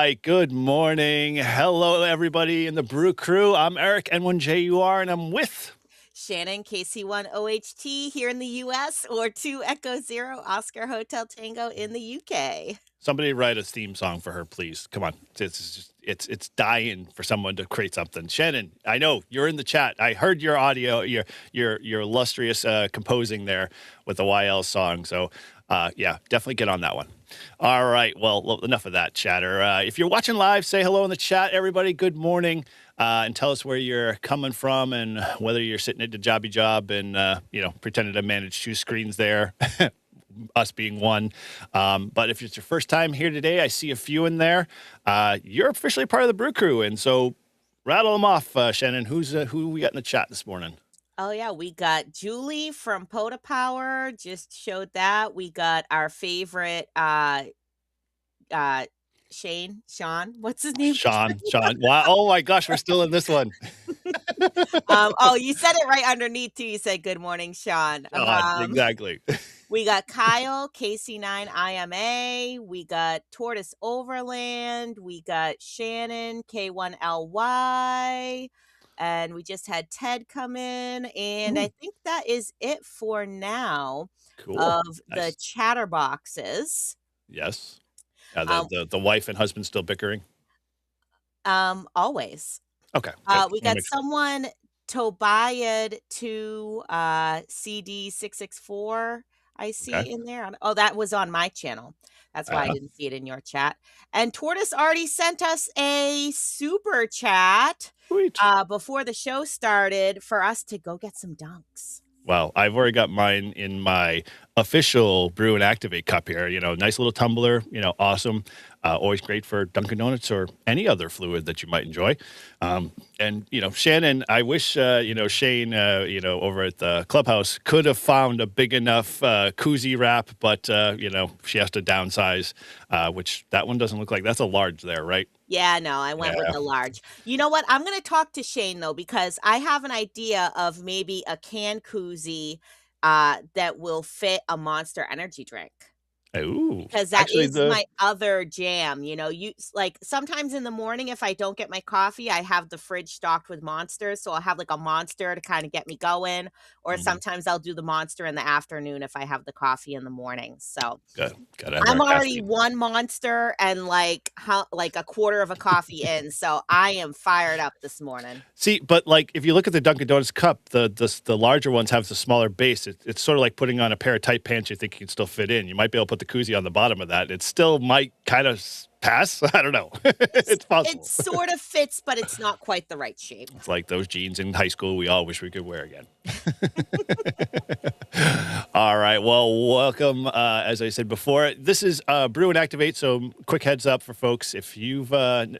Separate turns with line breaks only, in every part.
right. Good morning. Hello, everybody in the Brew Crew. I'm Eric N1JUR, and I'm with
Shannon, KC1OHT here in the US, or 2 Echo Zero Oscar Hotel Tango in the UK.
somebody write a theme song for her, please. Come on. It's dying for someone to create something. Shannon, I know you're in the chat. I heard your audio, your illustrious composing there with the YL song. So yeah, definitely get on that one. All right. Well, enough of that chatter. If you're watching live, say hello in the chat, everybody. Good morning. And tell us where you're coming from and whether you're sitting at the jobby job and, pretending to manage two screens there, us being one. But if it's your first time here today, I see a few in there. You're officially part of the Brew Crew. And so rattle them off, Shannon. Who we got in the chat this morning?
Oh, yeah, we got Julie from POTA Power, just showed that. We got our favorite, Sean, what's his name?
Sean. Wow. Oh, my gosh. We're still in this one.
Oh, you said it right underneath, too. You said, "Good morning, Sean."
Exactly.
We got Kyle, KC9IMA. We got Tortoise Overland. We got Shannon, K1LY. And we just had Ted come in. And I think that is it for now
Cool.
of
Nice.
the chatterboxes.
Yes. The wife and husband still bickering?
Always.
Okay.
We got someone, Tobiad to CD664. I see in there. Oh, that was on my channel. That's why I didn't see it in your chat. And Tortoise already sent us a super chat before the show started for us to go get some dunks.
Well, I've already got mine in my official Brew and Activate cup here. Nice little tumbler, awesome. Always great for Dunkin' Donuts or any other fluid that you might enjoy. And, Shannon, I wish, Shane, over at the clubhouse could have found a big enough koozie wrap, but, she has to downsize, which that one doesn't look like. That's a large there, right?
Yeah, no, I went with the large. You know what? I'm going to talk to Shane, though, because I have an idea of maybe a can koozie that will fit a Monster energy drink.
Ooh,
because that is my other jam. Like sometimes in the morning, if I don't get my coffee, I have the fridge stocked with Monsters. So I'll have like a Monster to kind of get me going. Or sometimes I'll do the Monster in the afternoon if I have the coffee in the morning. So I'm already one Monster and like a quarter of a coffee in. So I am fired up this morning.
See, but like if you look at the Dunkin' Donuts cup, the larger ones have the smaller base. It's sort of like putting on a pair of tight pants you think you can still fit in. You might be able to put the koozie on the bottom of that. It still might kind of pass. I don't know. It's possible.
It sort of fits, but it's not quite the right shape.
It's like those jeans in high school we all wish we could wear again. All right. Well, welcome. As I said before, this is Brew and Activate. So quick heads up for folks. If you've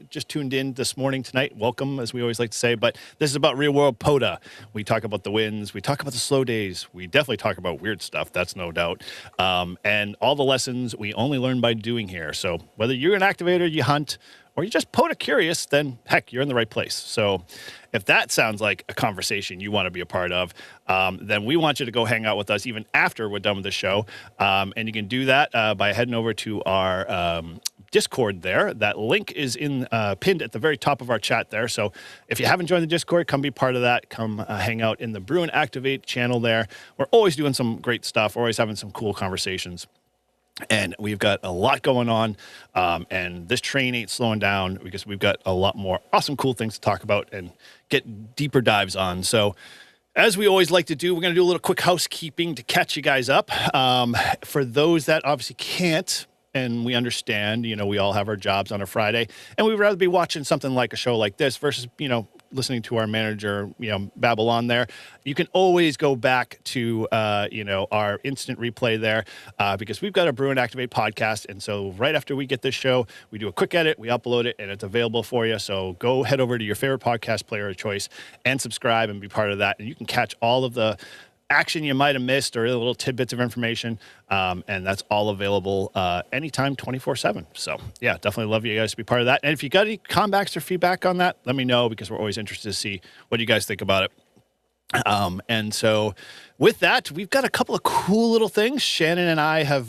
just tuned in this morning, tonight, welcome, as we always like to say. But this is about real world POTA. We talk about the wins. We talk about the slow days. We definitely talk about weird stuff. That's no doubt. And all the lessons we only learn by doing here. So whether you're an activator, you hunt, or you're just POTA curious, then heck, you're in the right place. So if that sounds like a conversation you want to be a part of, then we want you to go hang out with us even after we're done with the show. And you can do that by heading over to our Discord there. That link is pinned at the very top of our chat there. So if you haven't joined the Discord, come be part of that. Come hang out in the Brew and Activate channel there. We're always doing some great stuff. We're always having some cool conversations. And we've got a lot going on, and this train ain't slowing down because we've got a lot more awesome, cool things to talk about and get deeper dives on. So as we always like to do, we're going to do a little quick housekeeping to catch you guys up. For those that obviously can't, and we understand, we all have our jobs on a Friday, and we'd rather be watching something like a show like this versus, listening to our manager, babble on there. You can always go back to, our instant replay there because we've got a Brew and Activate podcast. And so right after we get this show, we do a quick edit, we upload it, and it's available for you. So go head over to your favorite podcast player of choice and subscribe and be part of that. And you can catch all of the action you might have missed or little tidbits of information. And that's all available anytime, 24/7. So yeah, definitely love you guys to be part of that. And if you got any comebacks or feedback on that, let me know because we're always interested to see what you guys think about it. And so with that, we've got a couple of cool little things. Shannon and I have,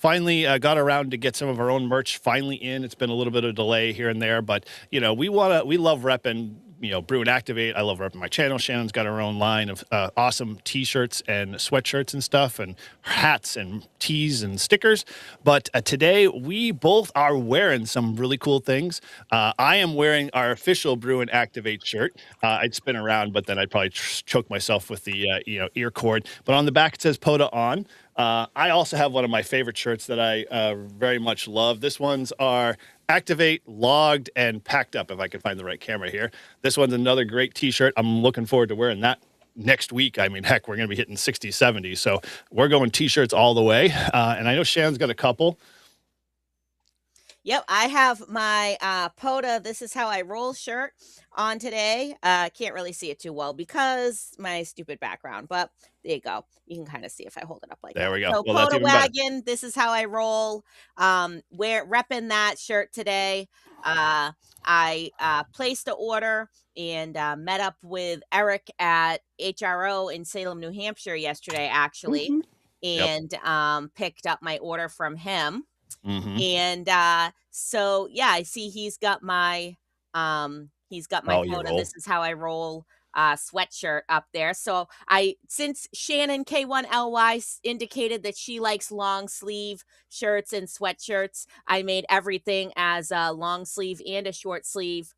finally got around to get some of our own merch finally in. It's been a little bit of a delay here and there, but we love repping, Brew and Activate. I love repping my channel. Shannon's got her own line of awesome t-shirts and sweatshirts and stuff, and hats and tees and stickers. But today we both are wearing some really cool things. I am wearing our official Brew and Activate shirt. I'd spin around, but then I'd probably choke myself with the ear cord. But on the back it says POTA on. I also have one of my favorite shirts that I very much love. This one's our Activate, Logged, and Packed Up, if I can find the right camera here. This one's another great t-shirt. I'm looking forward to wearing that next week. I mean, heck, we're going to be hitting 60, 70. So we're going t-shirts all the way. And I know Shannon's got a couple.
Yep, I have my POTA This Is How I Roll shirt on today. Can't really see it too well because my stupid background, but there you go. You can kind of see if I hold it up like that.
There we go.
So
Well, that's
POTA
even better.
Wagon, This Is How I Roll. Repping that shirt today. I placed the order and met up with Eric at HRO in Salem, New Hampshire yesterday, actually, and picked up my order from him. And so yeah, I see he's got my POTA This Is How I Roll sweatshirt up there. So since Shannon K1LY indicated that she likes long sleeve shirts and sweatshirts, I made everything as a long sleeve and a short sleeve.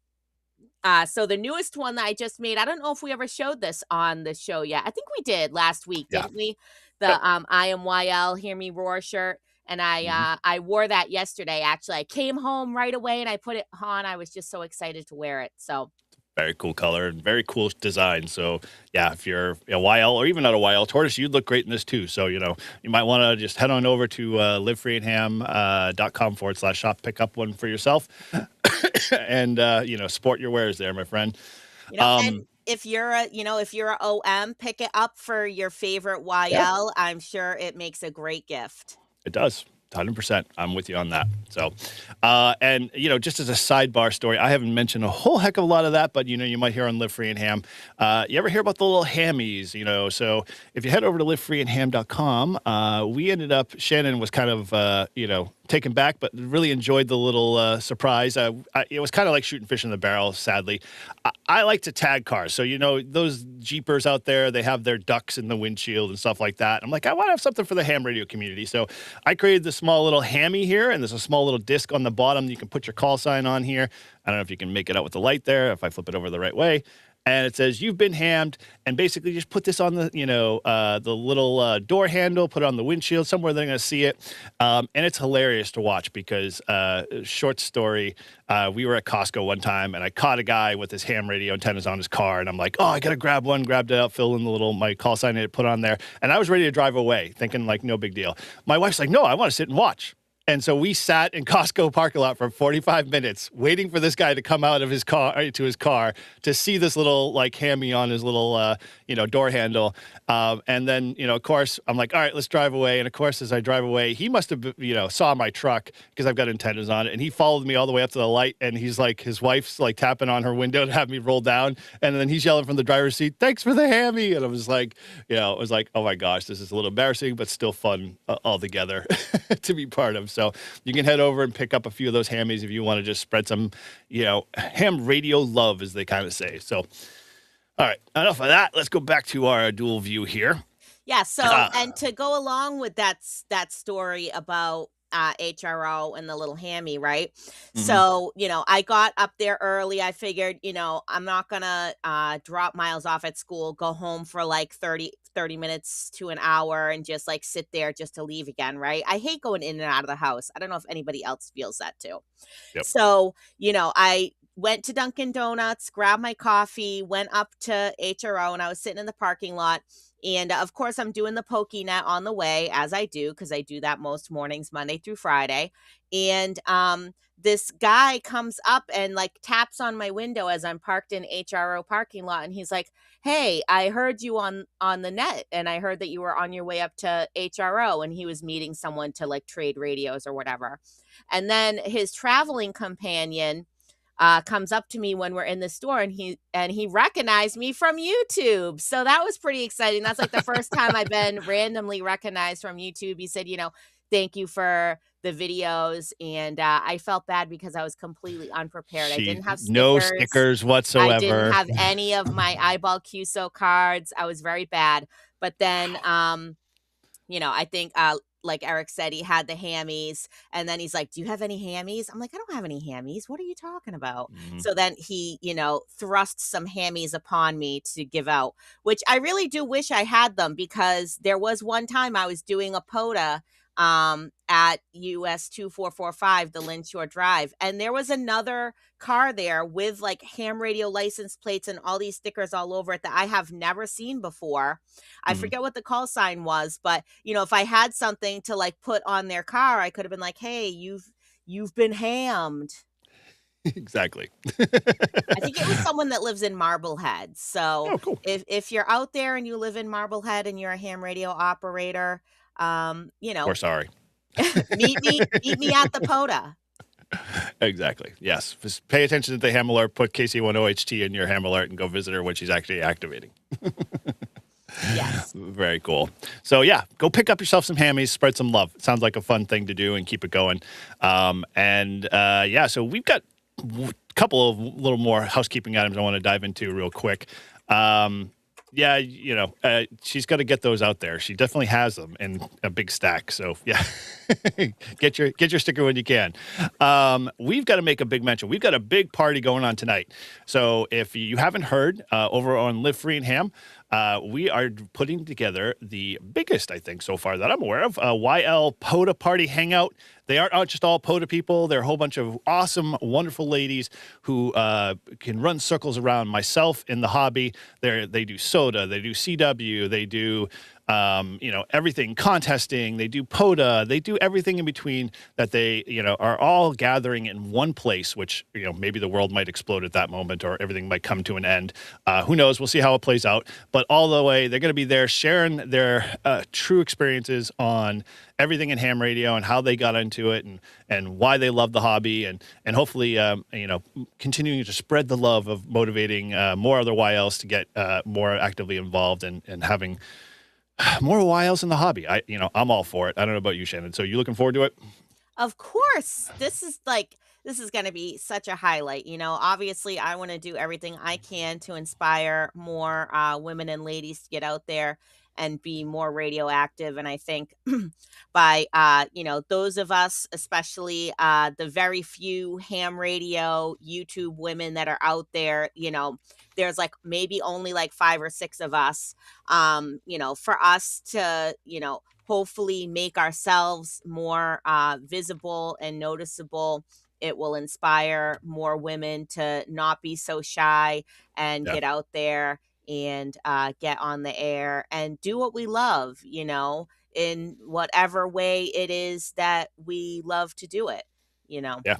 So the newest one that I just made, I don't know if we ever showed this on the show yet. I think we did last week, didn't we? The IMYL Hear Me Roar shirt. And I wore that yesterday, actually. I came home right away and I put it on. I was just so excited to wear it. So
very cool color and very cool design. So yeah, if you're a YL or even not a YL Tortoise, you'd look great in this too. So, you might want to just head on over to livefreeandham.com/shop, pick up one for yourself and, sport your wares there, my friend.
And if you're a OM, pick it up for your favorite YL. Yeah. I'm sure it makes a great gift.
It does. 100%. I'm with you on that. So, and, just as a sidebar story, I haven't mentioned a whole heck of a lot of that, but, you might hear on Live Free and Ham. You ever hear about the little hammies, So if you head over to livefreeandham.com, we ended up, Shannon was kind of, taken back, but really enjoyed the little surprise. It was kind of like shooting fish in the barrel, sadly. I like to tag cars. So, those Jeepers out there, they have their ducks in the windshield and stuff like that. I'm like, I want to have something for the ham radio community. So I created this small little hammy here, and there's a small little disc on the bottom. You can put your call sign on here. I don't know if you can make it out with the light there, if I flip it over the right way. And it says, you've been hammed, and basically just put this on the, the little door handle, put it on the windshield, somewhere they're going to see it. And it's hilarious to watch because, short story, we were at Costco one time, and I caught a guy with his ham radio antennas on his car, and I'm like, oh, I got to grab one, grabbed it out, fill in my call sign, and put on there. And I was ready to drive away, thinking, like, no big deal. My wife's like, no, I want to sit and watch. And so we sat in Costco parking lot for 45 minutes waiting for this guy to come out of his car to see this little hammy on his little door handle. And then of course I'm like, all right, let's drive away. And of course, as I drive away, he must have saw my truck because I've got antennas on it, and he followed me all the way up to the light. And he's like, his wife's like tapping on her window to have me roll down, and then he's yelling from the driver's seat, "Thanks for the hammy!" And I was like, it was like, oh my gosh, this is a little embarrassing, but still fun altogether to be part of. So you can head over and pick up a few of those hammies if you want to just spread some, ham radio love, as they kind of say. So, all right, enough of that. Let's go back to our dual view here.
Yeah. So, and to go along with that story about HRO and the little hammy, right? So, I got up there early. I figured, I'm not gonna drop Miles off at school, go home for like 30 minutes to an hour and just like sit there just to leave again, right? I hate going in and out of the house. I don't know if anybody else feels that too. Yep. So, I went to Dunkin' Donuts, grabbed my coffee, went up to HRO, and I was sitting in the parking lot. And of course, I'm doing the PokeNet on the way, as I do, because I do that most mornings, Monday through Friday. And this guy comes up and like taps on my window as I'm parked in HRO parking lot. And he's like, "Hey, I heard you on the net, and I heard that you were on your way up to HRO." And he was meeting someone to like trade radios or whatever. And then his traveling companion comes up to me when we're in the store, and he recognized me from YouTube. So that was pretty exciting. That's like the first time I've been randomly recognized from YouTube. He said, thank you for the videos, and, I felt bad because I was completely unprepared. I
She
didn't have
no
stickers.
stickers
I didn't
whatsoever.
have any of my eyeball QSO cards. I was very bad. But then, I think, like Eric said, he had the hammies, and then he's like, "Do you have any hammies?" I'm like, "I don't have any hammies. What are you talking about?"
Mhm.
So then he, thrust some hammies upon me to give out, which I really do wish I had them because there was one time I was doing a POTA at US 2445, the Lynn Shore Drive, and there was another car there with like ham radio license plates and all these stickers all over it that I have never seen before. I
Mhm.
forget what the call sign was, but if I had something to like put on their car, I could have been like, "Hey, you've been hammed."
Exactly.
I think it was someone that lives in Marblehead. So
Oh, cool.
if you're out there and you live in Marblehead and you're a ham radio operator,
We're sorry.
meet me at the POTA.
Exactly. Yes. Just pay attention to the ham alert, put KC10HT in your ham alert, and go visit her when she's actually activating.
Yes.
Very cool. So yeah, go pick up yourself some hammies, spread some love. Sounds like a fun thing to do and keep it going. So we've got a couple of little more housekeeping items I want to dive into real quick. She's got to get those out there. She definitely has them in a big stack. So yeah, get your sticker when you can. We've got to make a big mention. We've got a big party going on tonight. So if you haven't heard, over on Live Free and Ham, we are putting together the biggest, I think, so far that I'm aware of, YL POTA Party Hangout. They aren't just all POTA people. They're a whole bunch of awesome, wonderful ladies who can run circles around myself in the hobby. They do soda, they do CW, they do everything, contesting, they do POTA, they do everything in between that they, are all gathering in one place, which, maybe the world might explode at that moment or everything might come to an end. Who knows? We'll see how it plays out. But all the way, they're going to be there sharing their true experiences on everything in ham radio and how they got into it and why they love the hobby and hopefully, continuing to spread the love of motivating more other YLs to get more actively involved and having more YLs in the hobby. I'm all for it. I don't know about you, Shannon. So you looking forward to it?
Of course. This is going to be such a highlight. Obviously, I want to do everything I can to inspire more women and ladies to get out there and be more radioactive. And I think by, those of us, especially the very few ham radio YouTube women that are out there, there's like maybe only like 5 or 6 of us, for us to, hopefully make ourselves more visible and noticeable. It will inspire more women to not be so shy and
Yeah.
get out there and get on the air and do what we love, in whatever way it is that we love to do it.
Yeah.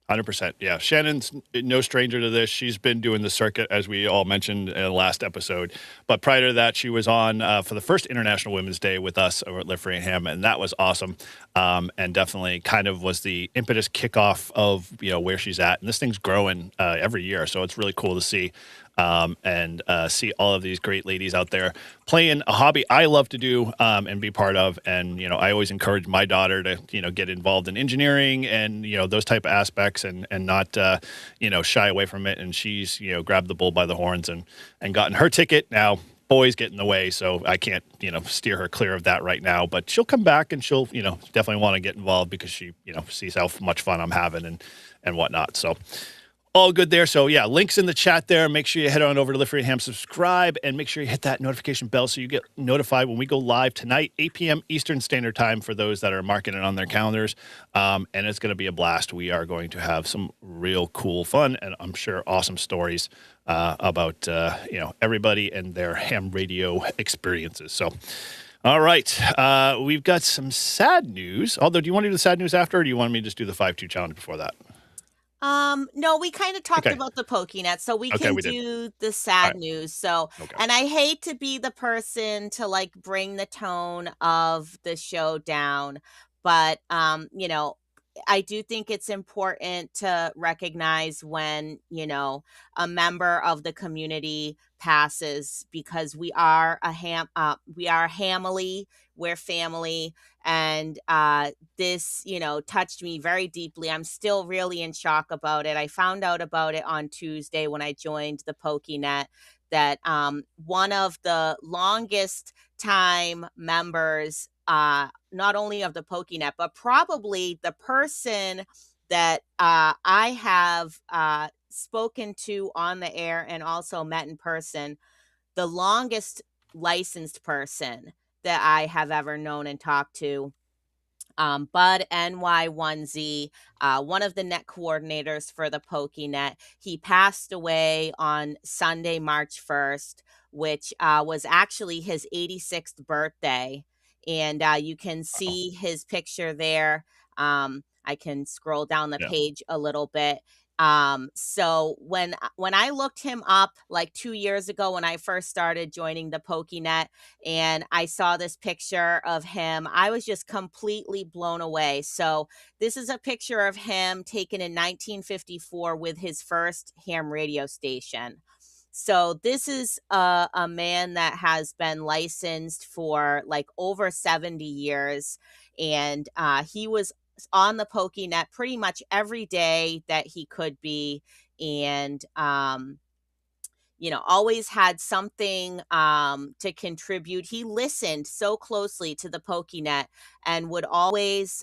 100%. Yeah. Shannon's no stranger to this. She's been doing the circuit, as we all mentioned in the last episode. But prior to that, she was on for the first International Women's Day with us over at Live Free and Ham, and that was awesome. And definitely kind of was the impetus kickoff of, where she's at. And this thing's growing every year. So it's really cool to see. And see all of these great ladies out there playing a hobby I love to do and be part of. And, I always encourage my daughter to, get involved in engineering and, those type of aspects and not, shy away from it. And she's, grabbed the bull by the horns and gotten her ticket. Now, boys get in the way, so I can't, steer her clear of that right now. But she'll come back and she'll, definitely want to get involved because she, sees how much fun I'm having and whatnot. So all good there. So yeah, links in the chat there. Make sure you head on over to Live Free and Ham, subscribe, and make sure you hit that notification bell so you get notified when we go live tonight, 8 p.m. Eastern Standard Time for those that are marking it on their calendars. And it's going to be a blast. We are going to have some real cool fun and I'm sure awesome stories about, everybody and their ham radio experiences. So, all right. We've got some sad news. Although, do you want to do the sad news after, or do you want me to just do the 5-2 challenge before that?
No, we kind of talked
Okay.
about the PokeNet, so we
Okay,
can
we did.
do the
All
sad
right.
news. So,
Okay.
and I hate to be the person to like bring the tone of the show down, but I do think it's important to recognize when, a member of the community passes because we are a family. we're family. And this, touched me very deeply. I'm still really in shock about it. I found out about it on Tuesday when I joined the PokeNet, that one of the longest time members, not only of the PokeNet, but probably the person that I have spoken to on the air and also met in person, the longest licensed person that I have ever known and talked to, Bud NY1Z, one of the net coordinators for the PokeNet. He passed away on Sunday, March 1st, which was actually his 86th birthday. And you can
Oh,
see his picture there. I can scroll down the
yeah.
page a little bit. So when I looked him up like 2 years ago when I first started joining the PokeNet, and I saw this picture of him, I was just completely blown away. So this is a picture of him taken in 1954 with his first ham radio station. So this is a man that has been licensed for like over 70 years. And he was on the PokeNet pretty much every day that he could be. And always had something to contribute. He listened so closely to the PokeNet and would always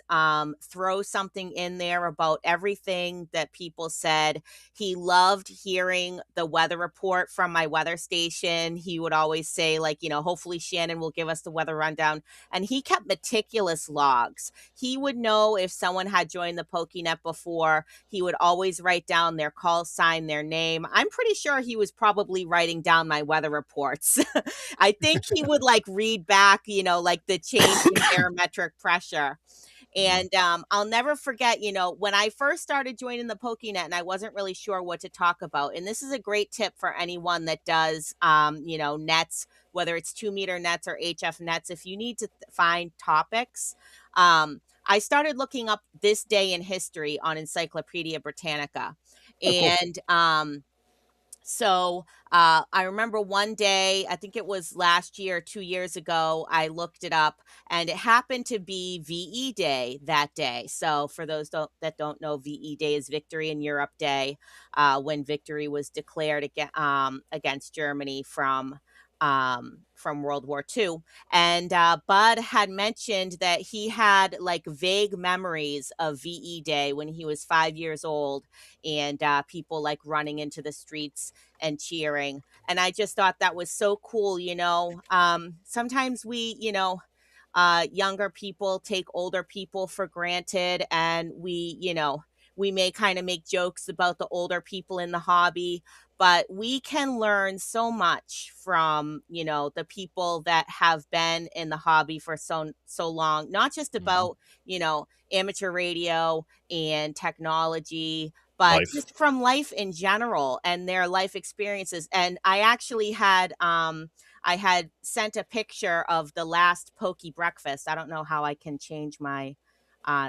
throw something in there about everything that people said. He loved hearing the weather report from my weather station. He would always say, like, hopefully Shannon will give us the weather rundown. And he kept meticulous logs. He would know if someone had joined the PokeNet before. He would always write down their call sign, their name. I'm pretty sure he was probably writing down my weather reports. I think he would like read back, like the change in barometric pressure.
Mhm.
And I'll never forget, when I first started joining the PokeNet and I wasn't really sure what to talk about. And this is a great tip for anyone that does, nets, whether it's 2 meter nets or HF nets. If you need to find topics, I started looking up this day in history on Encyclopedia Britannica.
Oh, cool.
And so I remember one day, I think it was last year, 2 years ago, I looked it up, and it happened to be VE Day that day. So for those that don't know, VE Day is Victory in Europe Day, when victory was declared against Germany from World War II. And Bud had mentioned that he had like vague memories of VE Day when he was 5 years old, and people like running into the streets and cheering. And I just thought that was so cool. Sometimes we, younger people take older people for granted, and we may kind of make jokes about the older people in the hobby, but we can learn so much from, the people that have been in the hobby for so long, not just
Mhm.
about, amateur radio and technology, but
Life.
just from life in general and their life experiences. And I had sent a picture of the last Pokey breakfast. I don't know how I can change my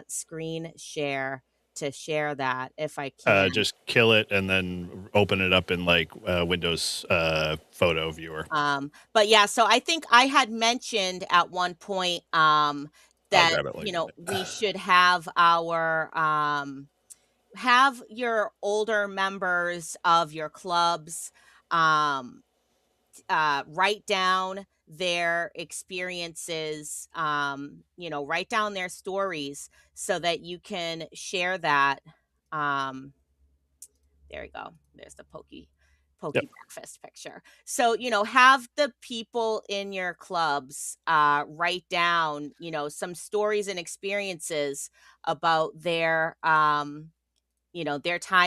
screen share to share that if I can.
Just kill it and then open it up in like Windows photo viewer.
But yeah, so I think I had mentioned at one point
I'll
that,
grab it while you do
we
it.
should have your older members of your clubs um write down their experiences, write down their stories so that you can share that. Um, there we go. There's the
Yep.
pokey breakfast picture. So, have the people in your clubs write down, some stories and experiences about their time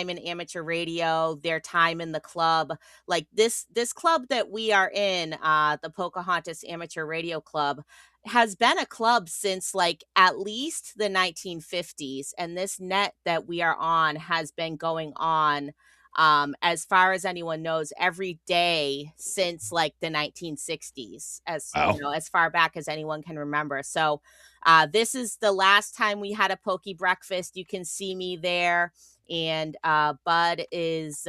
in amateur radio, their time in the club. Like this club that we are in, the Pocahontas Amateur Radio Club, has been a club since like at least the 1950s, and this net that we are on has been going on, as far as anyone knows, every day since like the 1960s,
Wow.
as far back as anyone can remember. So this is the last time we had a pokey breakfast. You can see me there, and Bud is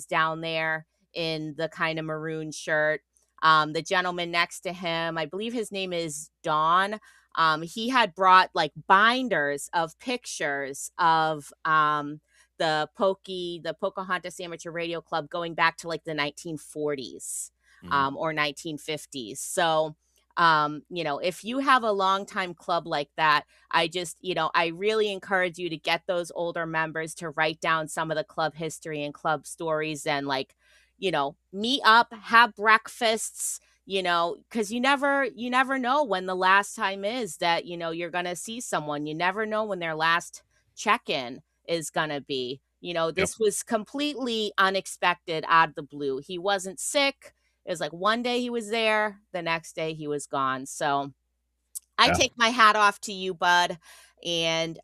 down there in the kind of maroon shirt. The gentleman next to him, I believe his name is Don. He had brought like binders of pictures of the Pocahontas Amateur Radio Club going back to like the 1940s
Mhm.
or 1950s. So, if you have a longtime club like that, I really encourage you to get those older members to write down some of the club history and club stories and like, meet up, have breakfasts, because you never know when the last time is that, you're going to see someone. You never know when their last check-in is going to be.
Yep.
This was completely unexpected out of the blue. He wasn't sick. It was like one day he was there, the next day he was gone. So I
Yeah.
take my hat off to you, Bud. And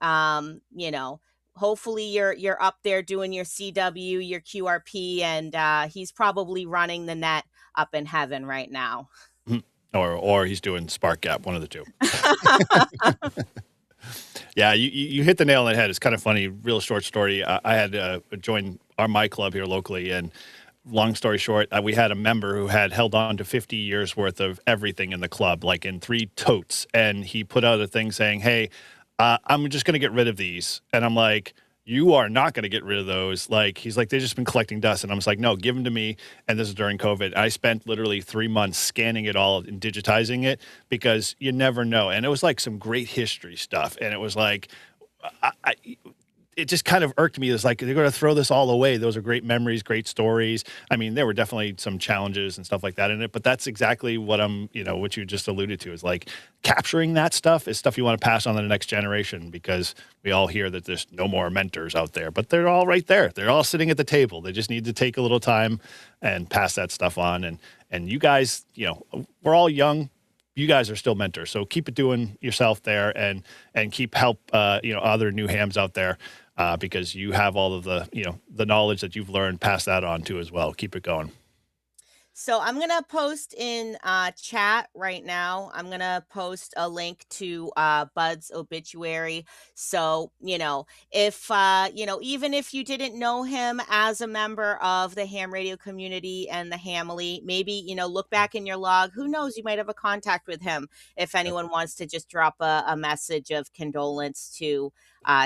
hopefully you're up there doing your CW, your QRP, and he's probably running the net up in heaven right now.
Mhm. Or he's doing Spark Gap, one of the two. Yeah, you hit the nail on the head. It's kind of funny. Real short story. I had joined my club here locally, and long story short, we had a member who had held on to 50 years worth of everything in the club, like in 3 totes, and he put out a thing saying, "Hey, I'm just going to get rid of these," and I'm like, "You are not going to get rid of those." Like, he's like, "They've just been collecting dust," and I was like, "No, give them to me." And this is during COVID. I spent literally 3 months scanning it all and digitizing it because you never know. And it was like some great history stuff, and it was like, I it just kind of irked me. It's like, they're going to throw this all away. Those are great memories, great stories. I mean, there were definitely some challenges and stuff like that in it, but that's exactly what what you just alluded to is like capturing that stuff is stuff you want to pass on to the next generation, because we all hear that there's no more mentors out there, but they're all right there. They're all sitting at the table. They just need to take a little time and pass that stuff on. And you guys, we're all young. You guys are still mentors, so keep it doing yourself there, and keep help other new hams out there, because you have all of the knowledge that you've learned. Pass that on too as well. Keep it going.
So I'm gonna post in chat right now. I'm gonna post a link to Bud's obituary. So if even if you didn't know him as a member of the ham radio community and the Hamily, maybe look back in your log. Who knows? You might have a contact with him if
Yep.
anyone wants to just drop a message of condolence to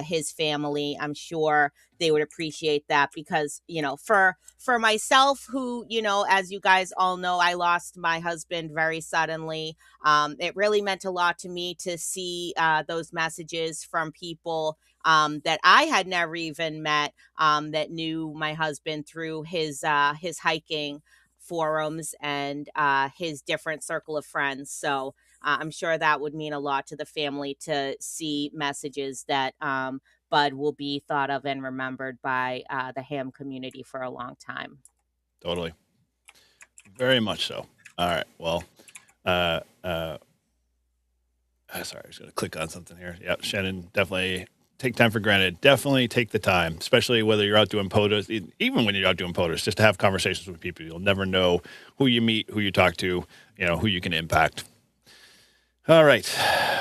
his family. I'm sure they would appreciate that, because for myself, who as you guys all know, I lost my husband very suddenly. It really meant a lot to me to see those messages from people that I had never even met, that knew my husband through his hiking forums and his different circle of friends. So I'm sure that would mean a lot to the family to see messages that Bud will be thought of and remembered by the ham community for a long time.
Totally. Very much so. All right. Well, uh, uh, sorry, I was going to click on something here. Yeah, Shannon, definitely take time for granted. Definitely take the time, especially whether you're out doing POTAs, even when you're out doing POTAs, just to have conversations with people. You'll never know who you meet, who you talk to, who you can impact. All right.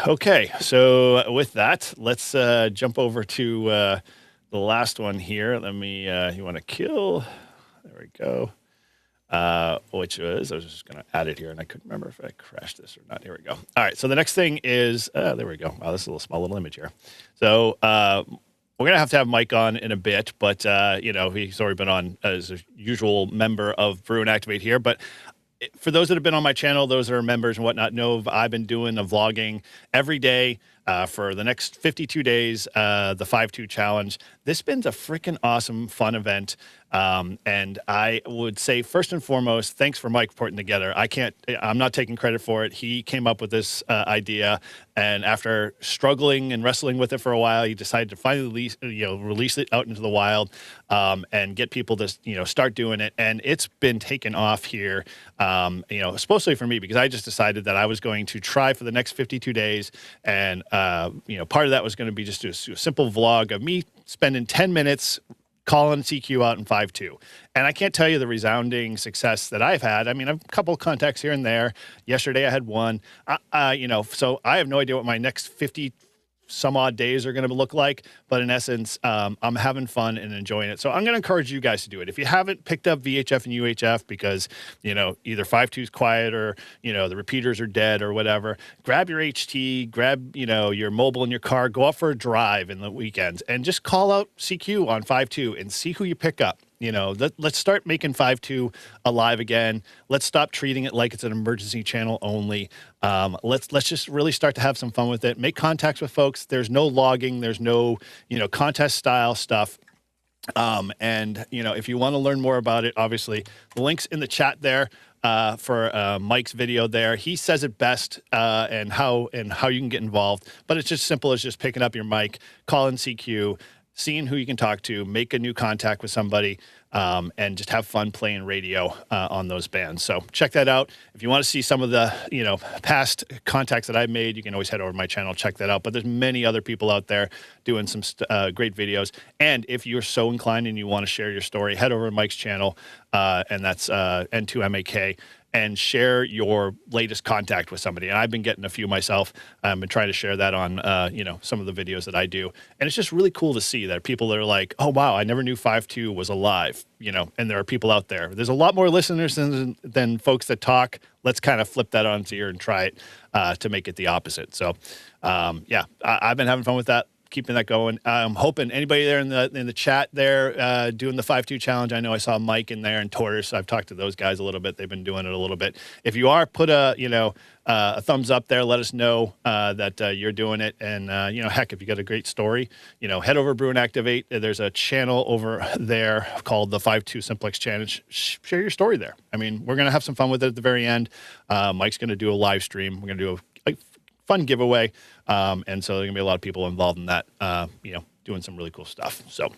Okay. So with that, let's jump over to the last one here. Let me, you want to kill? There we go. Which was, I was just going to add it here, and I couldn't remember if I crashed this or not. Here we go. All right. So the next thing is, there we go. Wow, this is a small little image here. So we're going to have Mike on in a bit, but, he's already been on as a usual member of Brew and Activate here. But for those that have been on my channel, those that are members and whatnot, know I've been doing the vlogging every day for the next 52 days, the 5-2 challenge. This has been a freaking awesome, fun event. And I would say, first and foremost, thanks for Mike putting together. I'm not taking credit for it. He came up with this idea, and after struggling and wrestling with it for a while, he decided to finally release it out into the wild, and get people to start doing it. And it's been taken off here, especially for me, because I just decided that I was going to try for the next 52 days, and part of that was going to be just a simple vlog of me spending 10 minutes calling CQ out in 5-2. And I can't tell you the resounding success that I've had. I mean, I've a couple of contacts here and there. Yesterday I had one, so I have no idea what my next 50 some odd days are going to look like, but in essence, I'm having fun and enjoying it. So I'm going to encourage you guys to do it. If you haven't picked up VHF and UHF because, either 5.2 is quiet or, the repeaters are dead or whatever, grab your HT, grab, your mobile in your car, go out for a drive in the weekends and just call out CQ on 5.2 and see who you pick up. Let's start making 5.2 alive again. Let's stop treating it like it's an emergency channel only. Let's just really start to have some fun with it. Make contacts with folks. There's no logging. There's no, contest style stuff. And if you want to learn more about it, obviously the link's in the chat there for Mike's video there. He says it best and how you can get involved. But it's just simple as just picking up your mic, calling CQ, seeing who you can talk to, make a new contact with somebody, and just have fun playing radio on those bands. So check that out. If you want to see some of the, past contacts that I've made, you can always head over to my channel, check that out. But there's many other people out there doing some great videos. And if you're so inclined and you want to share your story, head over to Mike's channel, and that's N2MAK. And share your latest contact with somebody. And I've been getting a few myself. I've been trying to share that on, some of the videos that I do. And it's just really cool to see that people that are like, oh, wow, I never knew 5.2 was alive, and there are people out there. There's a lot more listeners than folks that talk. Let's kind of flip that onto here and try it to make it the opposite. So, I've been having fun with that. Keeping that going. I'm hoping anybody there in the chat there doing the 5.2 challenge. I know I saw Mike in there and Tortoise. I've talked to those guys a little bit. They've been doing it a little bit. If you are, put a thumbs up there. Let us know that you're doing it. And heck, if you got a great story, head over to Brew Activate. There's a channel over there called the 5.2 Simplex Challenge. Share your story there. I mean, we're gonna have some fun with it at the very end. Mike's gonna do a live stream. We're gonna do a fun giveaway. And so there's gonna be a lot of people involved in that, doing some really cool stuff. So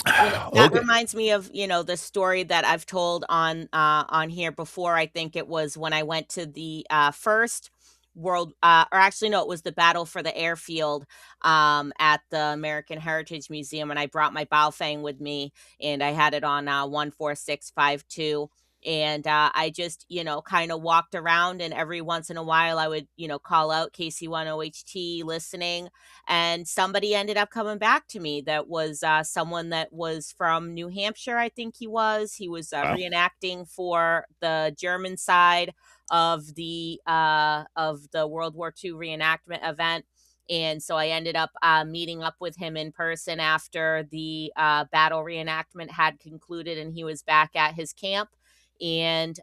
that reminds me of, the story that I've told on here before. I think it was when I went to the first world, or actually, no, it was the Battle for the Airfield at the American Heritage Museum. And I brought my Baofeng with me and I had it on 14652. And I just, kind of walked around, and every once in a while I would, call out KC10HT listening. And somebody ended up coming back to me that was someone that was from New Hampshire, I think he was. He was
wow.
reenacting for the German side of the World War II reenactment event. And so I ended up meeting up with him in person after the battle reenactment had concluded, and he was back at his camp. And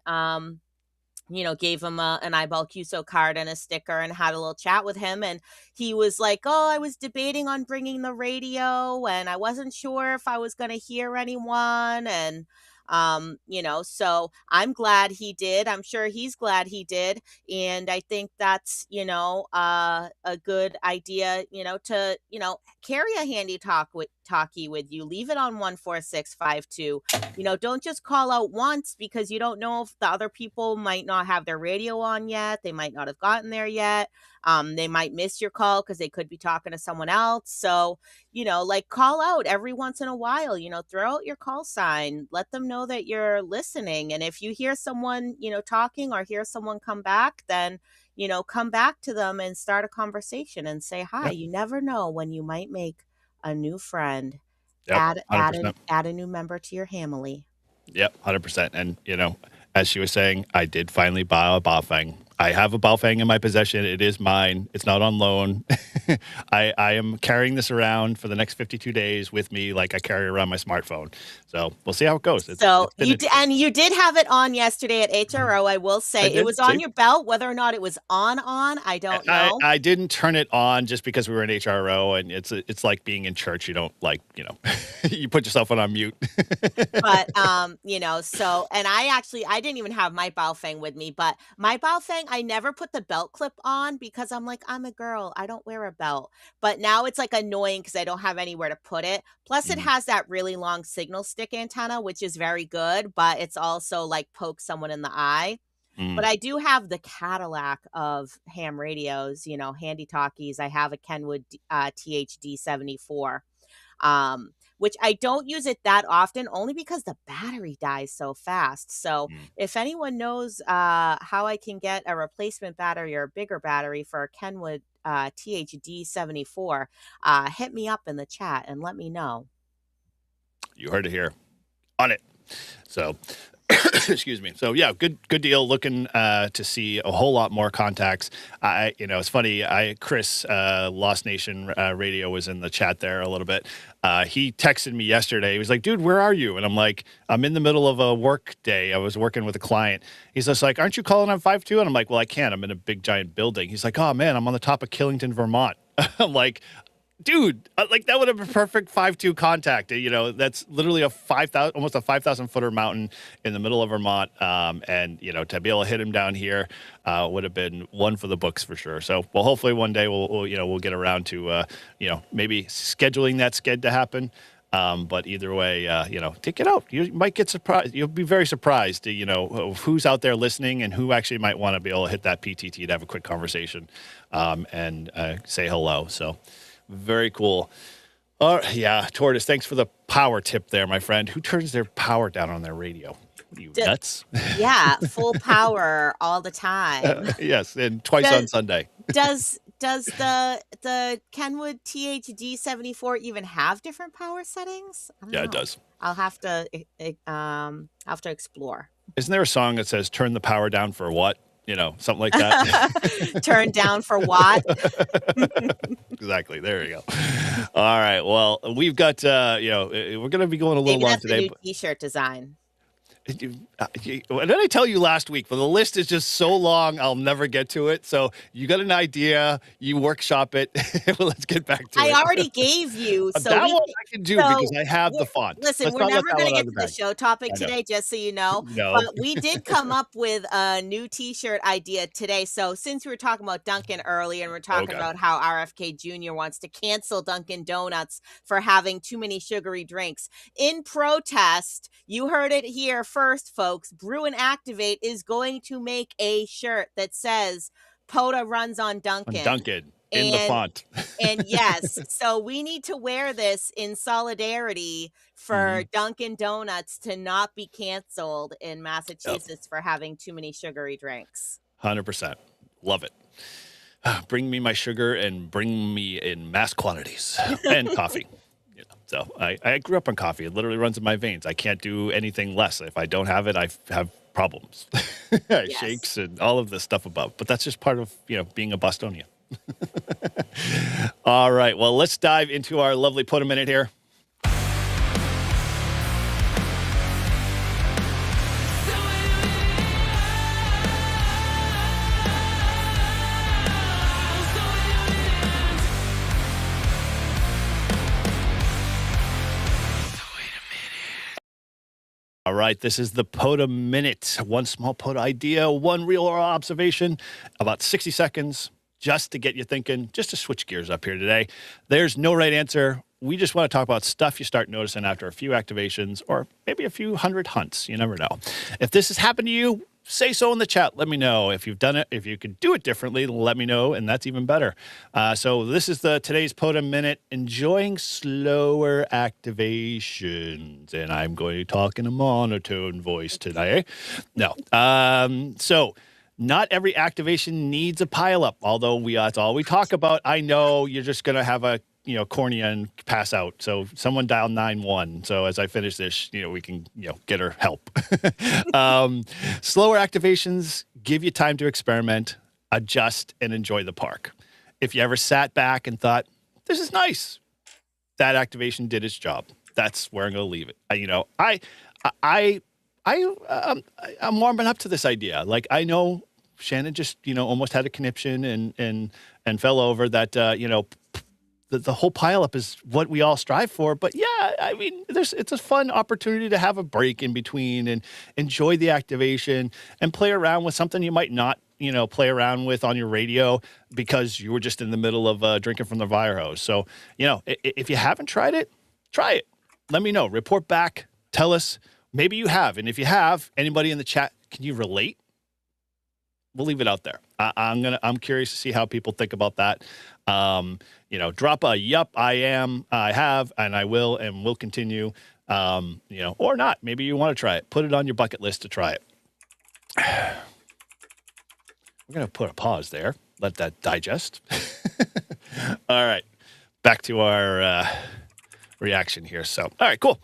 gave him an eyeball QSO card and a sticker and had a little chat with him. And he was like, oh, I was debating on bringing the radio and I wasn't sure if I was going to hear anyone. And so I'm glad he did. I'm sure he's glad he did. And I think that's, a good idea, to, carry a handy talkie with you. Leave it on 14652. Don't just call out once, because you don't know if the other people might not have their radio on yet. They might not have gotten there yet. They might miss your call because they could be talking to someone else. So, call out every once in a while, throw out your call sign, let them know that you're listening. And if you hear someone, talking or hear someone come back, then, come back to them and start a conversation and say hi.
Yep.
You never know when you might make a new friend.
Yep,
Add a new member to your family.
Yep, 100%. And, as she was saying, I did finally buy a Baofeng. I have a Baofeng in my possession. It is mine. It's not on loan. I am carrying this around for the next 52 days with me like I carry around my smartphone. So we'll see how it goes.
You did have it on yesterday at HRO, I will say. It was on your belt. Whether or not it was on, I don't know.
I didn't turn it on just because we were in HRO, and it's like being in church. You don't you put yourself on mute.
But, so, and I didn't even have my Baofeng with me, but my Baofeng, I never put the belt clip on because I'm like, I'm a girl. I don't wear a belt. But now it's like annoying because I don't have anywhere to put it. Plus it has that really long signal stick antenna, which is very good, but it's also like poke someone in the eye. But I do have the Cadillac of ham radios, handy talkies. I have a Kenwood THD 74. Which I don't use it that often, only because the battery dies so fast. So if anyone knows how I can get a replacement battery or a bigger battery for a Kenwood THD74, hit me up in the chat and let me know.
You heard it here. On it. So, excuse me. So yeah, good deal. Looking to see a whole lot more contacts. It's funny. Chris, Lost Nation Radio was in the chat there a little bit. He texted me yesterday. He was like, "Dude, where are you?" And I'm like, "I'm in the middle of a work day. I was working with a client." He's just like, "Aren't you calling on 5.2?" And I'm like, "Well, I can't. I'm in a big giant building." He's like, "Oh man, I'm on the top of Killington, Vermont." I'm like, dude, like that would have been perfect 5.2 contact. That's literally almost a 5,000 footer mountain in the middle of Vermont. And to be able to hit him down here would have been one for the books for sure. So, well, hopefully one day we'll get around to, maybe scheduling that sked to happen. But either way, take it out. You might get surprised. You'll be very surprised, who's out there listening and who actually might want to be able to hit that PTT to have a quick conversation and say hello. So, very cool. Yeah, Tortoise, thanks for the power tip there, my friend. Who turns their power down on their radio? What are you, nuts?
Yeah, full power all the time.
Yes, and twice on Sunday.
Does the Kenwood THD74 even have different power settings? I don't know.
It does.
I'll have to explore.
Isn't there a song that says "Turn the power down for what"? Something like that.
Turn down for what?
Exactly. There you go. All right. Well, we've got, we're going to be going a little long today.
Maybe that's the new t-shirt design.
What did I tell you last week? Well, the list is just so long, I'll never get to it. So you got an idea, you workshop it. Well, let's get back to it.
I already gave you. So
that one I can do because I have the font.
Listen, we're never going to get to the show topic today, just so you know.
No.
But we did come up with a new t-shirt idea today. So since we were talking about Dunkin' earlier and we're talking about how RFK Jr. wants to cancel Dunkin' Donuts for having too many sugary drinks, in protest, you heard it here first, folks. Brew and Activate is going to make a shirt that says POTA runs on Dunkin'.
In the font.
And yes, so we need to wear this in solidarity for Dunkin' Donuts to not be canceled in Massachusetts for having too many sugary drinks.
100%. Love it. Bring me my sugar and bring me in mass quantities and coffee. So I grew up on coffee. It literally runs in my veins. I can't do anything less. If I don't have it, I have problems. Shakes and all of this stuff above. But that's just part of, being a Bostonian. All right. Well, let's dive into our lovely POTA Minute here. All right, this is the POTA Minute. One small POTA idea, one real observation, about 60 seconds, just to get you thinking, just to switch gears up here today. There's no right answer. We just want to talk about stuff you start noticing after a few activations or maybe a few hundred hunts. You never know. If this has happened to you, say so in the chat. Let me know if you've done it. If you could do it differently, let me know, and that's even better. So this is today's POTA Minute, enjoying slower activations. And I'm going to talk in a monotone voice today. No. So not every activation needs a pileup, although that's all we talk about. I know you're just going to have a cornea and pass out. So someone dial 911. So as I finish this, we can, get her help. Slower activations give you time to experiment, adjust, and enjoy the park. If you ever sat back and thought, this is nice, that activation did its job. That's where I'm going to leave it. I'm warming up to this idea. Like, I know Shannon just, almost had a conniption and fell over that, the whole pileup is what we all strive for. But yeah, I mean, it's a fun opportunity to have a break in between and enjoy the activation and play around with something you might not, play around with on your radio because you were just in the middle of drinking from the fire hose. So, if you haven't tried it, try it. Let me know. Report back. Tell us. Maybe you have. And if you have, anybody in the chat, can you relate? We'll leave it out there. I'm curious to see how people think about that. Drop a yup, I am, I have, and I will, and will continue. Or not. Maybe you want to try it. Put it on your bucket list to try it. We're going to put a pause there. Let that digest. All right, back to our reaction here. So, all right, cool.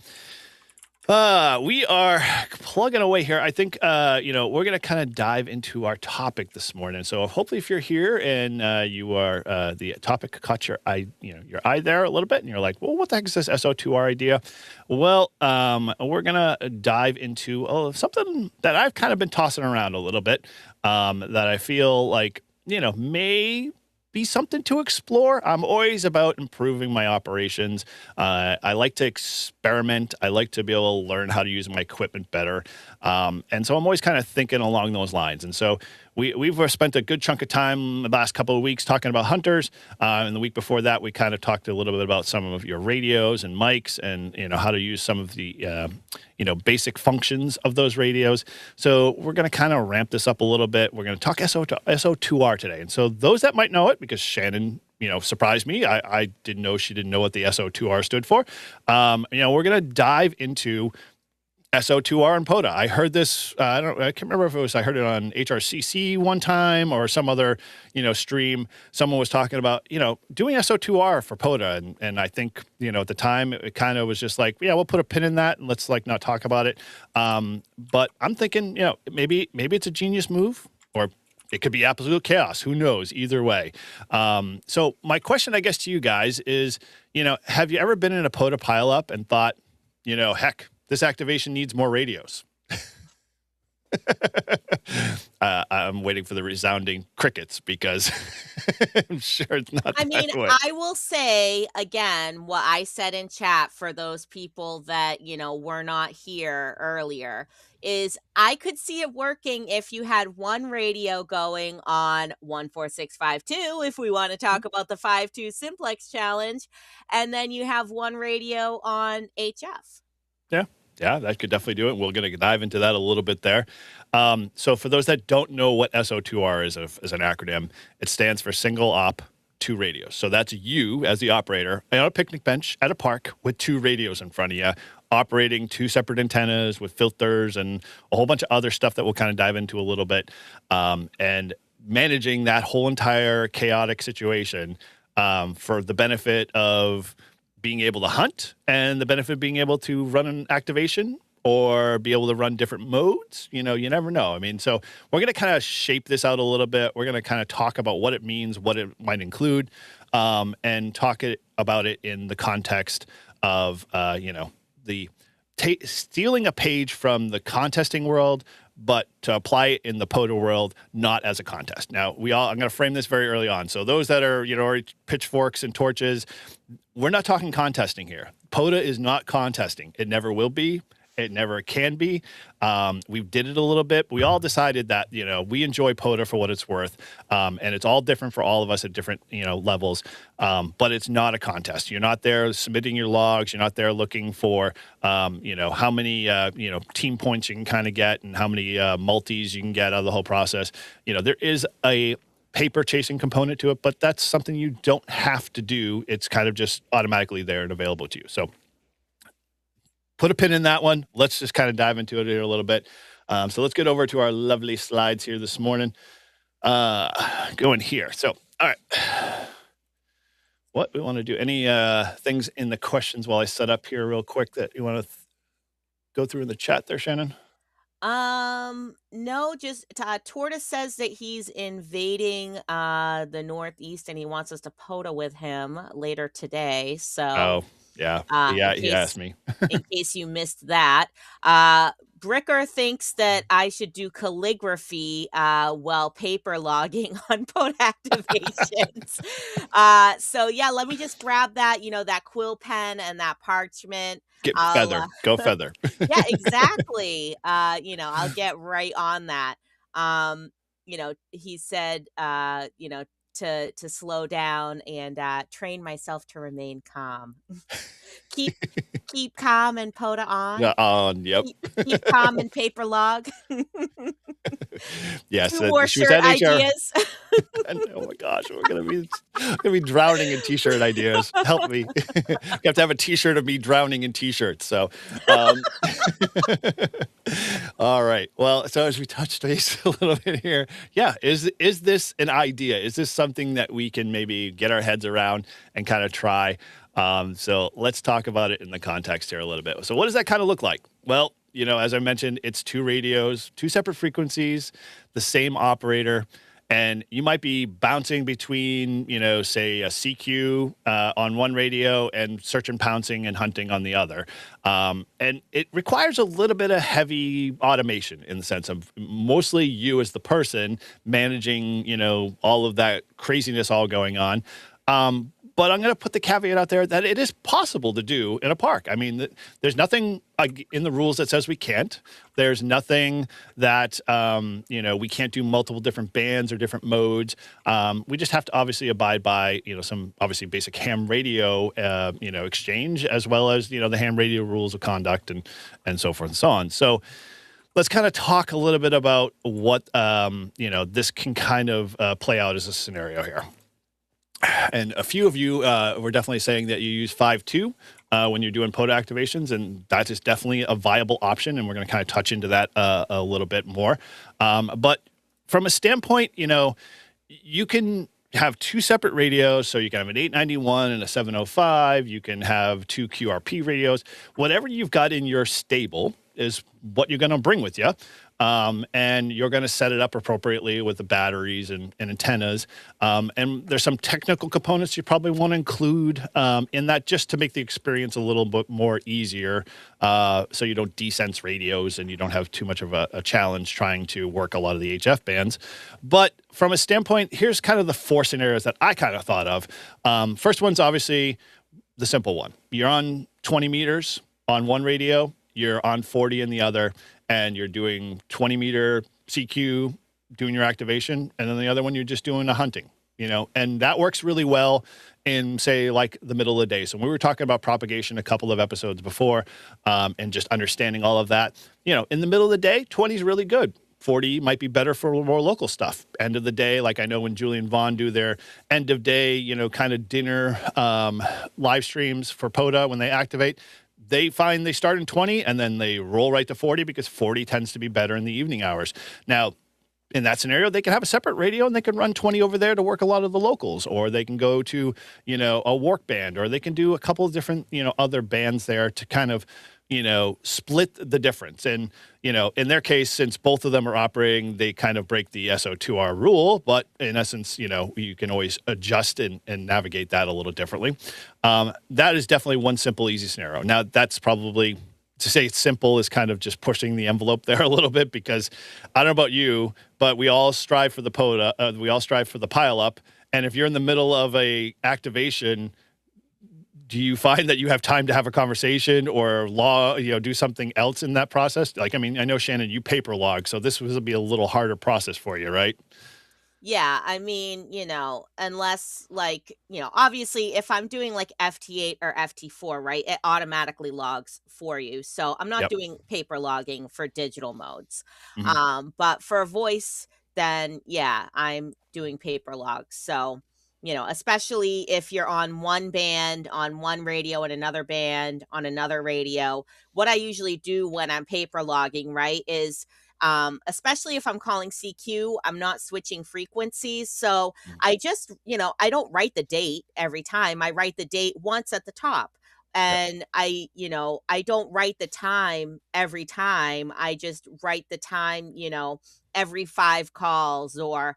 We are plugging away here. I think, we're going to kind of dive into our topic this morning. So hopefully if you're here and you are, the topic caught your eye, your eye there a little bit and you're like, well, what the heck is this SO2R idea? Well, we're going to dive into something that I've kind of been tossing around a little bit, that I feel like, may be something to explore. I'm always about improving my operations. I like to experiment. I like to be able to learn how to use my equipment better. And so I'm always kind of thinking along those lines. And so we've spent a good chunk of time the last couple of weeks talking about hunters. And the week before that, we kind of talked a little bit about some of your radios and mics and, how to use some of the, basic functions of those radios. So we're going to kind of ramp this up a little bit. We're going to talk SO2R today. And so those that might know it, because Shannon, surprised me. I didn't know she didn't know what the SO2R stood for. We're going to dive into SO2R and POTA. I heard this, I can't remember if I heard it on HRCC one time or some other, stream. Someone was talking about, doing SO2R for POTA. And I think, at the time it kind of was just like, yeah, we'll put a pin in that and let's not talk about it. But I'm thinking, maybe it's a genius move or it could be absolute chaos. Who knows? Either way. So my question, I guess, to you guys is, have you ever been in a POTA pileup and thought, heck, this activation needs more radios? I'm waiting for the resounding crickets because I'm sure it's not
I
that
mean,
way.
I will say again what I said in chat for those people that, were not here earlier is I could see it working if you had one radio going on 14652 if we want to talk about the 5.2 Simplex challenge, and then you have one radio on HF.
Yeah, that could definitely do it. We're going to dive into that a little bit there. So for those that don't know what SO2R is as an acronym, it stands for single op, two radios. So that's you as the operator on a picnic bench at a park with two radios in front of you, operating two separate antennas with filters and a whole bunch of other stuff that we'll kind of dive into a little bit, and managing that whole entire chaotic situation for the benefit of being able to hunt and the benefit of being able to run an activation or be able to run different modes. You never know. I mean, so we're going to kind of shape this out a little bit. We're going to kind of talk about what it means, what it might include, and talk about it in the context of, the stealing a page from the contesting world, but to apply it in the POTA world, not as a contest. Now, I'm going to frame this very early on. So those that are, already pitchforks and torches, we're not talking contesting here. POTA is not contesting. It never will be. It never can be. We did it a little bit. We all decided that, we enjoy POTA for what it's worth. And it's all different for all of us at different, levels. But it's not a contest. You're not there submitting your logs. You're not there looking for, how many, team points you can kind of get and how many multis you can get out of the whole process. There is a paper chasing component to it, but that's something you don't have to do. It's kind of just automatically there and available to you. So put a pin in that one. Let's just kind of dive into it here a little bit. So let's get over to our lovely slides here this morning. Going here. So, all right. What we want to do? Any things in the questions while I set up here real quick that you want to go through in the chat there, Shannon?
No, just Tortoise says that he's invading the Northeast and he wants us to POTA with him later today. So
Oh, yeah. He asked me.
in case you missed that. Bricker thinks that I should do calligraphy while paper logging on POTA activations. So yeah, let me just grab that, that quill pen and that parchment.
Get feather. Go feather.
Yeah, exactly. I'll get right on that. He said, to slow down and train myself to remain calm. keep calm and POTA on.
Yeah, on. Yep.
Keep calm and paper log.
Yes,
Two more
she was
shirt
at HR.
ideas.
And oh my gosh, we're gonna be drowning in t-shirt ideas. Help me. We have to have a t-shirt of me drowning in t-shirts. So, um, all right. Well, so as we touched base a little bit here, yeah, is this an idea? Is this something that we can maybe get our heads around and kind of try? So let's talk about it in the context here a little bit. So what does that kind of look like? Well, as I mentioned, it's two radios, two separate frequencies, the same operator. And you might be bouncing between, say a CQ on one radio and search and pouncing and hunting on the other. And it requires a little bit of heavy automation in the sense of mostly you as the person managing, all of that craziness all going on. But I'm going to put the caveat out there that it is possible to do in a park. I mean, there's nothing in the rules that says we can't. There's nothing that, we can't do multiple different bands or different modes. We just have to obviously abide by, some obviously basic ham radio, exchange, as well as, the ham radio rules of conduct and so forth and so on. So let's kind of talk a little bit about what, this can kind of play out as a scenario here. And a few of you were definitely saying that you use 5.2 when you're doing POTA activations, and that is definitely a viable option, and we're going to kind of touch into that a little bit more. But from a standpoint, you can have two separate radios, so you can have an 891 and a 705. You can have two QRP radios. Whatever you've got in your stable is what you're going to bring with you. And you're going to set it up appropriately with the batteries and antennas. And there's some technical components you probably want to include in that just to make the experience a little bit more easier so you don't desense radios and you don't have too much of a challenge trying to work a lot of the HF bands. But from a standpoint, here's kind of the four scenarios that I kind of thought of. First one's obviously the simple one. You're on 20 meters on one radio, you're on 40 in the other, and you're doing 20-meter CQ, doing your activation, and then the other one you're just doing a hunting, and that works really well in, say, like the middle of the day. So when we were talking about propagation a couple of episodes before, and just understanding all of that, in the middle of the day, 20 is really good. 40 might be better for more local stuff. End of the day, like I know when Julie and Vaughn do their end of day, kind of dinner live streams for POTA when they activate, they find they start in 20 and then they roll right to 40 because 40 tends to be better in the evening hours. Now, in that scenario, they can have a separate radio and they can run 20 over there to work a lot of the locals, or they can go to, a work band, or they can do a couple of different, other bands there to kind of, split the difference. And, in their case, since both of them are operating, they kind of break the SO2R rule. But in essence, you can always adjust and navigate that a little differently. That is definitely one simple, easy scenario. Now, that's probably, to say it's simple is kind of just pushing the envelope there a little bit, because I don't know about you, but we all strive for the POTA, we all strive for the pile up. And if you're in the middle of a activation, do you find that you have time to have a conversation or do something else in that process? Like, I mean, I know, Shannon, you paper log, so this will be a little harder process for you, right?
Yeah, I mean, unless obviously if I'm doing like FT8 or FT4, right, it automatically logs for you. So I'm not
Yep.
doing paper logging for digital modes.
Mhm.
But for voice, then yeah, I'm doing paper logs. So, especially if you're on one band, on one radio, and another band on another radio, what I usually do when I'm paper logging, right, is especially if I'm calling CQ, I'm not switching frequencies. So
Mhm.
I just, I don't write the date every time. I write the date once at the top.
Yep.
And I don't write the time every time. I just write the time, every 5 calls, or,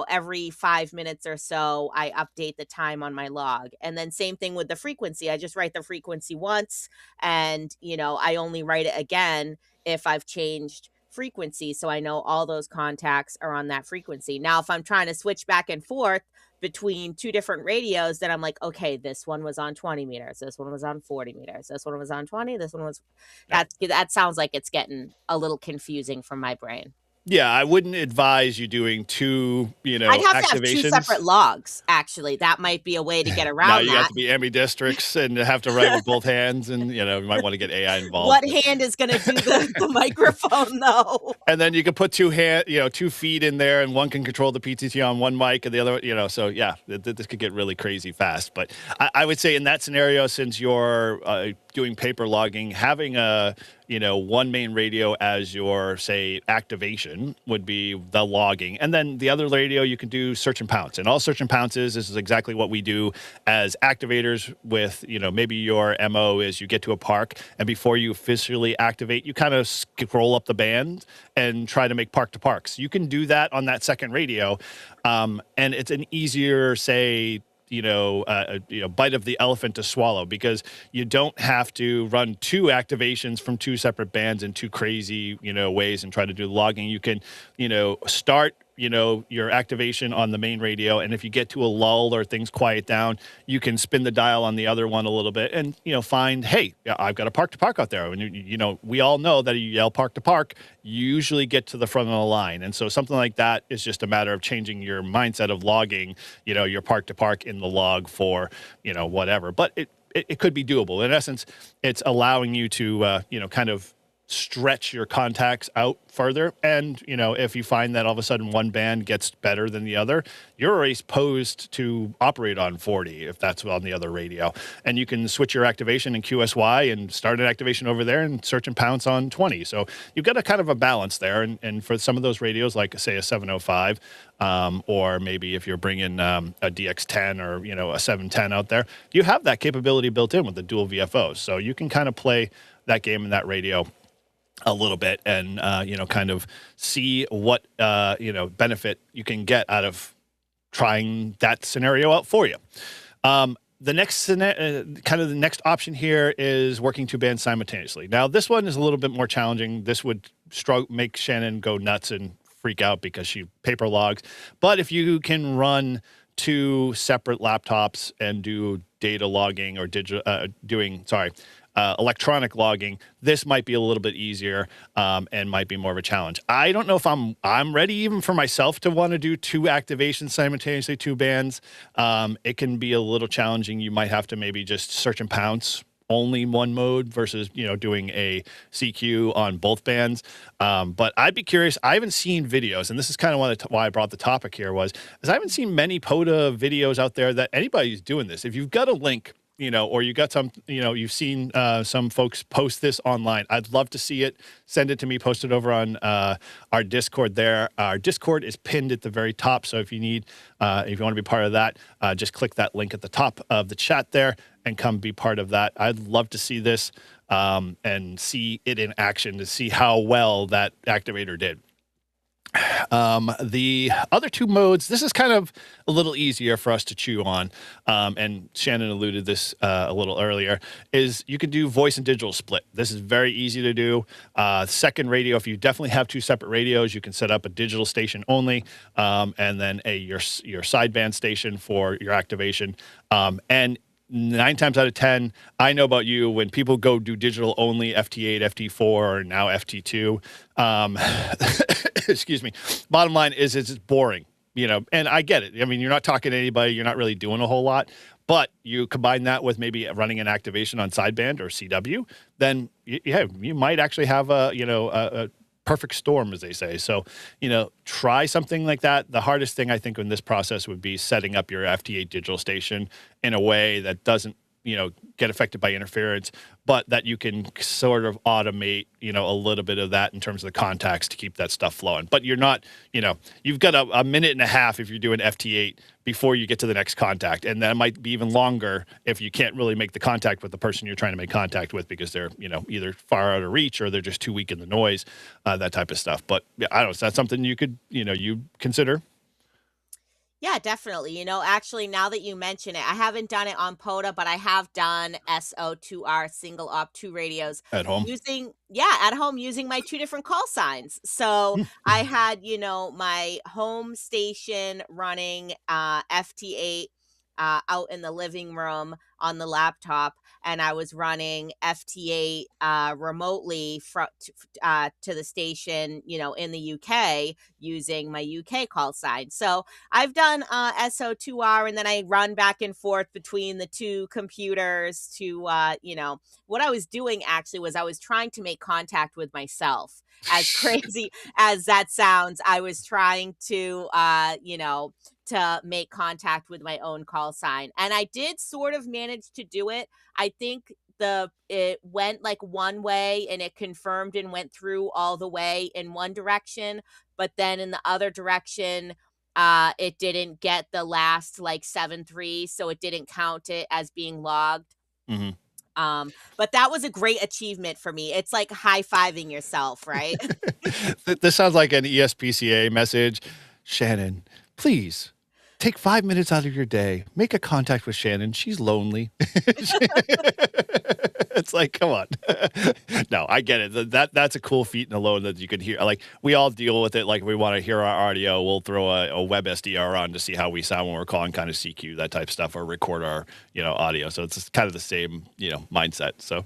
every 5 minutes or so, I update the time on my log. And then same thing with the frequency. I just write the frequency once, and, I only write it again if I've changed frequency, so I know all those contacts are on that frequency. Now, if I'm trying to switch back and forth between two different radios, then I'm like, okay, this one was on 20 meters, this one was on 40 meters, this one was on 20, this one was
Yep.
that sounds like it's getting a little confusing for my brain.
Yeah, I wouldn't advise you doing two,
I'd have to have 2
activations.
separate logs, actually. That might be a way to get
Now
around
you have
that.
to be ambidextrous and have to write with both hands, and you might want to get AI involved.
What hand is gonna do the microphone, though?
And then you can put 2 feet in there, and one can control the PTT on one mic, and the other, so yeah, this could get really crazy fast. But I would say in that scenario, since you're doing paper logging, having one main radio as your, say, activation would be the logging. And then the other radio, you can do search and pounce. And all search and pounces, this is exactly what we do as activators with, maybe your MO is you get to a park, and before you officially activate, you kind of scroll up the band and try to make park to parks. You can do that on that second radio. And it's an easier, say, bite of the elephant to swallow, because you don't have to run 2 activations from 2 separate bands in 2 crazy, ways and try to do logging. You can, start, your activation on the main radio. And if you get to a lull or things quiet down, you can spin the dial on the other one a little bit and, find, hey, yeah, I've got a park to park out there. And, we all know that you yell park to park, you usually get to the front of the line. And so something like that is just a matter of changing your mindset of logging, your park to park in the log for, whatever. But it could be doable. In essence, it's allowing you to, kind of stretch your contacts out further. And, if you find that all of a sudden one band gets better than the other, you're already posed to operate on 40 if that's on the other radio. And you can switch your activation in QSY and start an activation over there and search and pounce on 20. So you've got a kind of a balance there. And for some of those radios, like say a 705, or maybe if you're bringing a DX10 or, a 710 out there, you have that capability built in with the dual VFOs. So you can kind of play that game in that radio a little bit and, kind of see what, benefit you can get out of trying that scenario out for you. The next kind of the next option here is working 2 bands simultaneously. Now, this one is a little bit more challenging. This would make Shannon go nuts and freak out because she paper logs. But if you can run 2 separate laptops and do data logging or electronic logging, this might be a little bit easier and might be more of a challenge. I don't know if I'm ready even for myself to want to do 2 activations simultaneously, 2 bands. It can be a little challenging. You might have to maybe just search and pounce only one mode versus, doing a CQ on both bands. But I'd be curious. I haven't seen videos, and this is kind of why I brought the topic here is I haven't seen many POTA videos out there that anybody's doing this. If you've got a link, or you got some, you've seen some folks post this online, I'd love to see it. Send it to me, post it over on our Discord there. Our Discord is pinned at the very top. So if you want to be part of that, just click that link at the top of the chat there and come be part of that. I'd love to see this and see it in action to see how well that activator did. The other 2 modes, this is kind of a little easier for us to chew on, and Shannon alluded this a little earlier, is you can do voice and digital split. This is very easy to do. Second radio, if you definitely have 2 separate radios, you can set up a digital station only, and then your sideband station for your activation. And 9 times out of 10, I know about you, when people go do digital only, FT8, FT4, or now FT2, excuse me, bottom line is it's boring, and I get it. I mean, you're not talking to anybody, you're not really doing a whole lot, but you combine that with maybe running an activation on sideband or CW, then you might actually have a perfect storm, as they say. So, try something like that. The hardest thing I think in this process would be setting up your FT8 digital station in a way that doesn't, get affected by interference, but that you can sort of automate, a little bit of that in terms of the contacts to keep that stuff flowing. But you're not, you've got a minute and a half if you're doing FT8 before you get to the next contact. And that might be even longer if you can't really make the contact with the person you're trying to make contact with because they're, either far out of reach or they're just too weak in the noise, that type of stuff. But yeah, I don't know, is that something you could, you consider?
Yeah, definitely. Actually, now that you mention it, I haven't done it on POTA, but I have done SO2R single op 2 radios
At home?
at home using my 2 different call signs. So I had, my home station running FT8 out in the living room on the laptop, and I was running FT8 remotely to the station, in the UK using my UK call sign. So I've done SO2R, and then I run back and forth between the two computers to, what I was doing actually was I was trying to make contact with myself. As crazy as that sounds, I was trying to make contact with my own call sign. And I did sort of manage to do it. I think it went like one way and it confirmed and went through all the way in one direction, but then in the other direction, it didn't get the last like 7-3, so it didn't count it as being logged.
Mhm.
But that was a great achievement for me. It's like high-fiving yourself, right?
This sounds like an ESPCA message. Shannon, please take 5 minutes out of your day. Make a contact with Shannon. She's lonely. It's like, come on. No, I get it. That's a cool feat and alone that you can hear. Like, we all deal with it. Like, if we want to hear our audio, we'll throw a web SDR on to see how we sound when we're calling kind of CQ, that type of stuff, or record our, audio. So it's kind of the same, mindset. So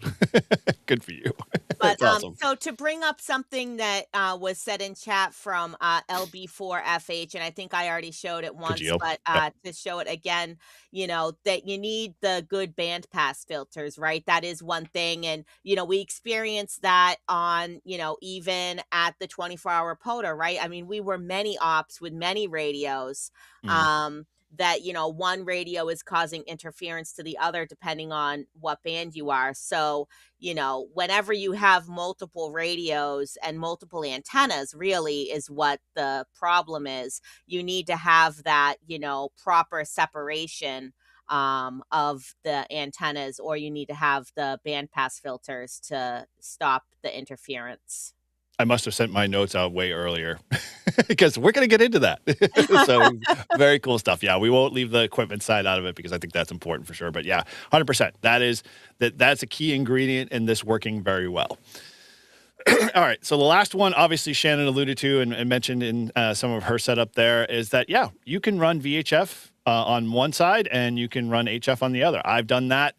good for you.
But
That's awesome.
so to bring up something that was said in chat from LB4FH, and I think I already showed it once,
Kajil.
but
Yep.
to show it again, that you need the good bandpass filters, right? That is one thing. And, we experienced that on, even at the 24-hour POTA, right? I mean, we were many ops with many radios.
Mhm.
That one radio is causing interference to the other depending on what band you are. So whenever you have multiple radios and multiple antennas, really is what the problem is. You need to have that, proper separation of the antennas, or you need to have the bandpass filters to stop the interference.
I must have sent my notes out way earlier because we're going to get into that. So very cool stuff. Yeah, we won't leave the equipment side out of it because I think that's important for sure. But yeah, 100%. That's a key ingredient in this working very well. All right. So the last one, obviously, Shannon alluded to and mentioned in some of her setup there is that, yeah, you can run VHF on one side and you can run HF on the other. I've done that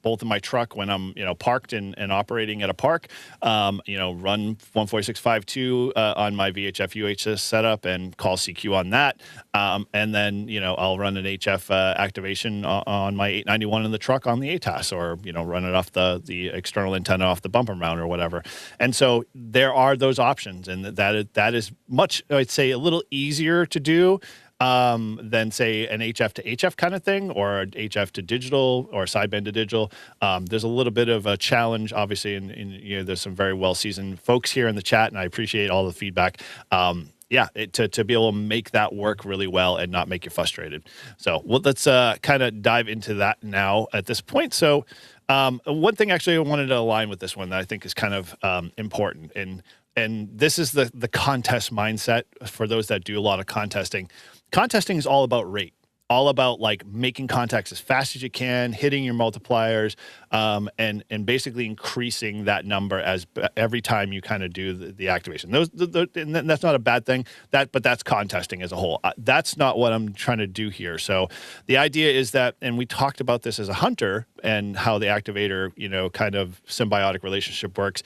both in my truck when I'm, parked and operating at a park, run 14652 on my VHF UHS setup and call CQ on that. And then, I'll run an HF activation on my 891 in the truck on the ATAS, or, run it off the external antenna off the bumper mount or whatever. And so there are those options, and that is much, I'd say, a little easier to do than say an HF to HF kind of thing, or an HF to digital, or sideband to digital. There's a little bit of a challenge, obviously, and there's some very well seasoned folks here in the chat, and I appreciate all the feedback. To be able to make that work really well and not make you frustrated. So let's kind of dive into that now at this point. So one thing actually I wanted to align with this one that I think is kind of important, and this is the contest mindset for those that do a lot of contesting. Contesting is all about rate, all about like making contacts as fast as you can, hitting your multipliers, and basically increasing that number every time you kind of do the activation. And that's not a bad thing. But that's contesting as a whole. That's not what I'm trying to do here. So the idea is that, and we talked about this as a hunter and how the activator, kind of symbiotic relationship works.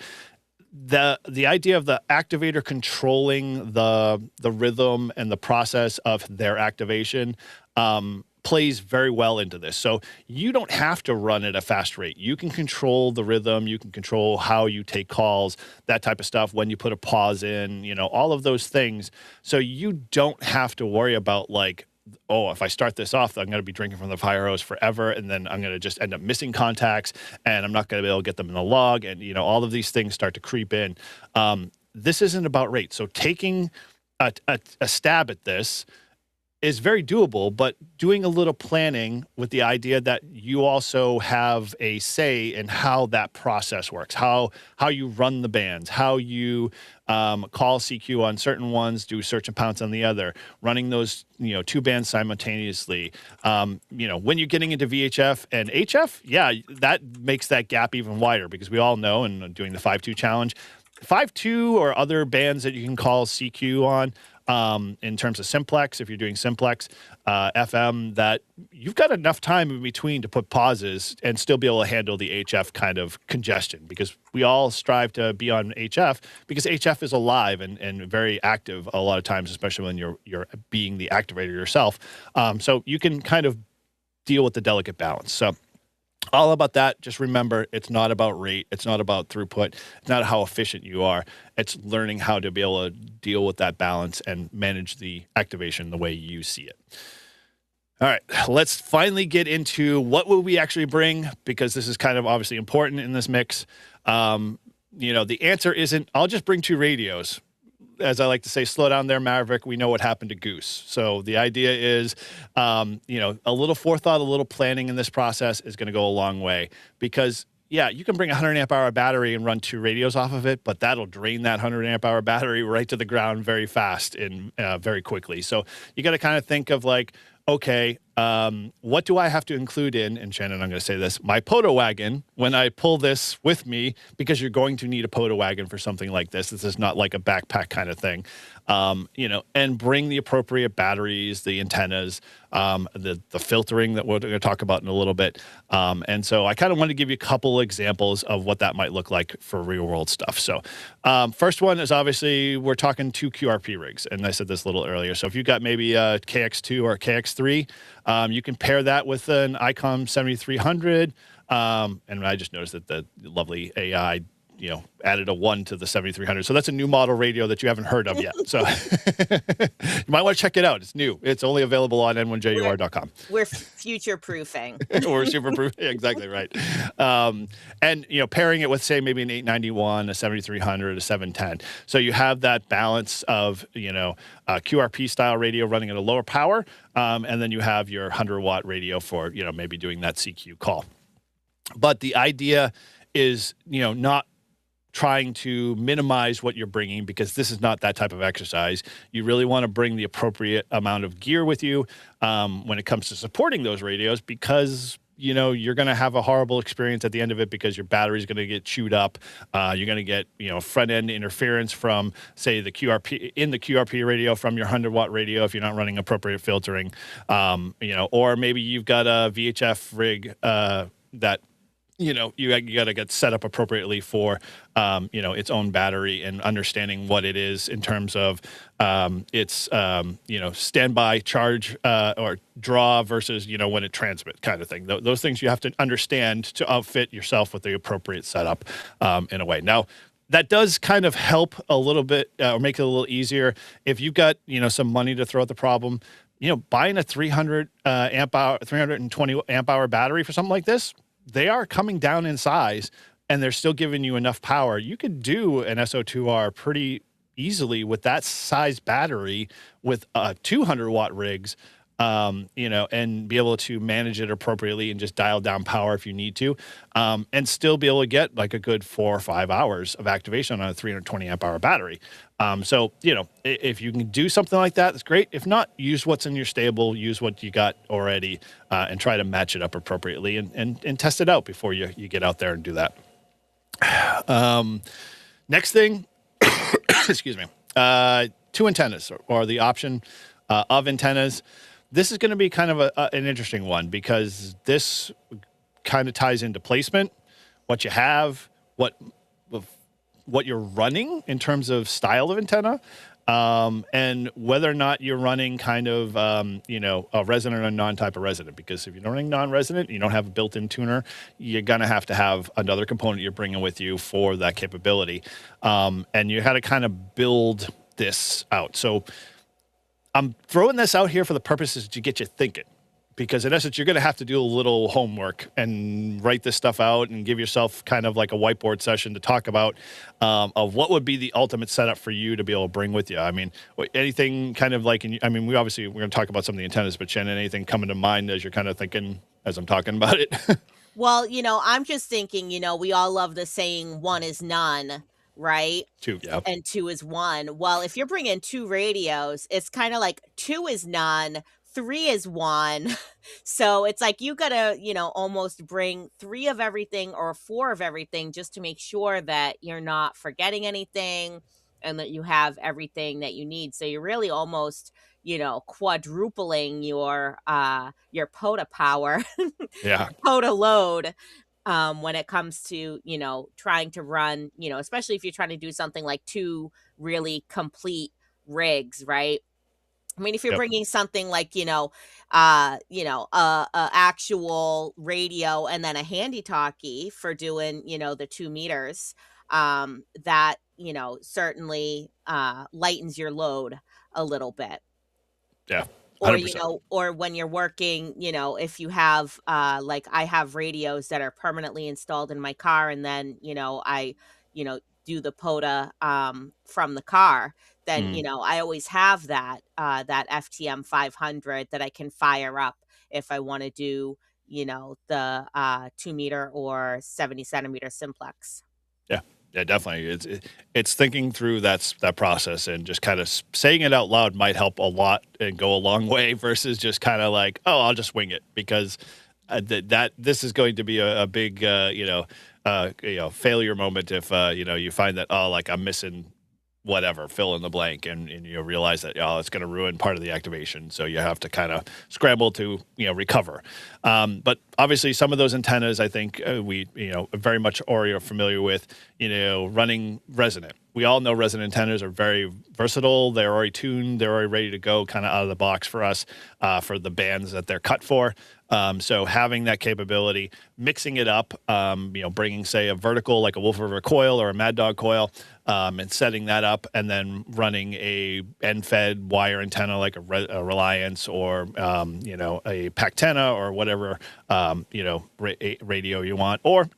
The idea of the activator controlling the rhythm and the process of their activation plays very well into this. So you don't have to run at a fast rate. You can control the rhythm. You can control how you take calls, that type of stuff, when you put a pause in, all of those things. So you don't have to worry about like, oh, if I start this off, I'm going to be drinking from the fire hose forever, and then I'm going to just end up missing contacts, and I'm not going to be able to get them in the log, and all of these things start to creep in. This isn't about rate. So taking a stab at this is very doable, but doing a little planning with the idea that you also have a say in how that process works, how you run the bands, how you call CQ on certain ones, do search and pounce on the other, running those two bands simultaneously. When you're getting into VHF and HF, yeah, that makes that gap even wider, because we all know, and doing the 5.2 challenge, 5.2 or other bands that you can call CQ on in terms of Simplex, if you're doing Simplex, FM, that you've got enough time in between to put pauses and still be able to handle the HF kind of congestion, because we all strive to be on HF because HF is alive and very active a lot of times, especially when you're being the activator yourself. So you can kind of deal with the delicate balance. So all about that. Just remember, it's not about rate. It's not about throughput. It's not how efficient you are. It's learning how to be able to deal with that balance and manage the activation the way you see it. All right, let's finally get into what will we actually bring, because this is kind of obviously important in this mix. The answer isn't, I'll just bring 2 radios. As I like to say, slow down there, Maverick. We know what happened to Goose. So the idea is, a little forethought, a little planning in this process is going to go a long way, because yeah, you can bring a 100 amp hour battery and run 2 radios off of it, but that'll drain that 100 amp hour battery right to the ground very fast and very quickly. So you got to kind of think of like, okay, what do I have to include in, and Shannon, I'm going to say this, my POTA wagon when I pull this with me, because you're going to need a POTA wagon for something like this. This is not like a backpack kind of thing, and bring the appropriate batteries, the antennas, the filtering that we're going to talk about in a little bit. And so I kind of want to give you a couple examples of what that might look like for real world stuff. So first one is obviously we're talking 2 QRP rigs. And I said this a little earlier. So if you've got maybe a KX2 or a KX3, you can pair that with an ICOM 7300. And I just noticed that the lovely AI, added a 1 to the 7300. So that's a new model radio that you haven't heard of yet. So you might want to check it out. It's new. It's only available on n1jur.com.
We're future proofing.
We're super proofing. Exactly right. And, pairing it with, say, maybe an 891, a 7300, a 710. So you have that balance of, QRP style radio running at a lower power. And then you have your 100-watt radio for, maybe doing that CQ call. But the idea is, not trying to minimize what you're bringing, because this is not that type of exercise. You really want to bring the appropriate amount of gear with you when it comes to supporting those radios, because you're going to have a horrible experience at the end of it, because your battery is going to get chewed up. You're going to get, front end interference from, say, the QRP radio from your 100-watt radio if you're not running appropriate filtering, or maybe you've got a VHF rig that you got to get set up appropriately for, its own battery, and understanding what it is in terms of its, standby charge or draw versus, when it transmits kind of thing. Those things you have to understand to outfit yourself with the appropriate setup in a way. Now, that does kind of help a little bit or make it a little easier if you've got, some money to throw at the problem. Buying a 320 amp hour battery for something like this, they are coming down in size and they're still giving you enough power. You could do an SO2R pretty easily with that size battery with 200-watt rigs, and be able to manage it appropriately and just dial down power if you need to, and still be able to get like a good 4 or 5 hours of activation on a 320 amp hour battery. So, if you can do something like that, that's great. If not, use what's in your stable, use what you got already, and try to match it up appropriately and test it out before you get out there and do that. Next thing, excuse me, 2 antennas or the option of antennas. This is going to be kind of an interesting one, because this kind of ties into placement, what you have, what you're running in terms of style of antenna, and whether or not you're running kind of, a resident or non-type of resident. Because if you're running non-resident, you don't have a built-in tuner, you're going to have another component you're bringing with you for that capability. And you had to kind of build this out. So I'm throwing this out here for the purposes to get you thinking, because in essence, you're going to have to do a little homework and write this stuff out and give yourself kind of like a whiteboard session to talk about of what would be the ultimate setup for you to be able to bring with you. I mean, anything kind of like, we're going to talk about some of the antennas, but Shannon, anything coming to mind as you're kind of thinking as I'm talking about it?
Well, I'm just thinking, we all love the saying 1 is none, right?
2, yeah.
And 2 is 1. Well, if you're bringing 2 radios, it's kind of like 2 is none, 3 is 1. So it's like you gotta, almost bring 3 of everything or 4 of everything, just to make sure that you're not forgetting anything. and that you have everything that you need. So you're really almost, quadrupling your POTA power,
Yeah.
POTA load, when it comes to, trying to run, especially if you're trying to do something like two really complete rigs, right? I mean, if you're
Yep.
bringing something like, a actual radio and then a handy talkie for doing, the 2 meters, that, certainly lightens your load a little bit.
Yeah.
Or,
100%.
or when you're working, if you have, like I have radios that are permanently installed in my car, and then, I, do the POTA from the car, then,
Mm.
I always have that FTM 500 that I can fire up if I want to do, the 2 meter or 70 centimeter simplex.
Yeah. Yeah, definitely. It's thinking through that process and just kind of saying it out loud might help a lot and go a long way versus just kind of like, oh, I'll just wing it because that this is going to be a big failure moment if you find that, oh, like I'm missing whatever, fill in the blank, and you realize that, oh, it's going to ruin part of the activation. So you have to kind of scramble to recover. But obviously, some of those antennas, I think we very much already are familiar with. Running resonant. We all know resonant antennas are very versatile. They're already tuned. They're already ready to go, kind of out of the box for us for the bands that they're cut for. So having that capability, mixing it up, bringing, say, a vertical like a Wolf River coil or a Mad Dog coil, and setting that up, and then running a end-fed wire antenna like a Reliance or a Pactena or whatever radio you want, or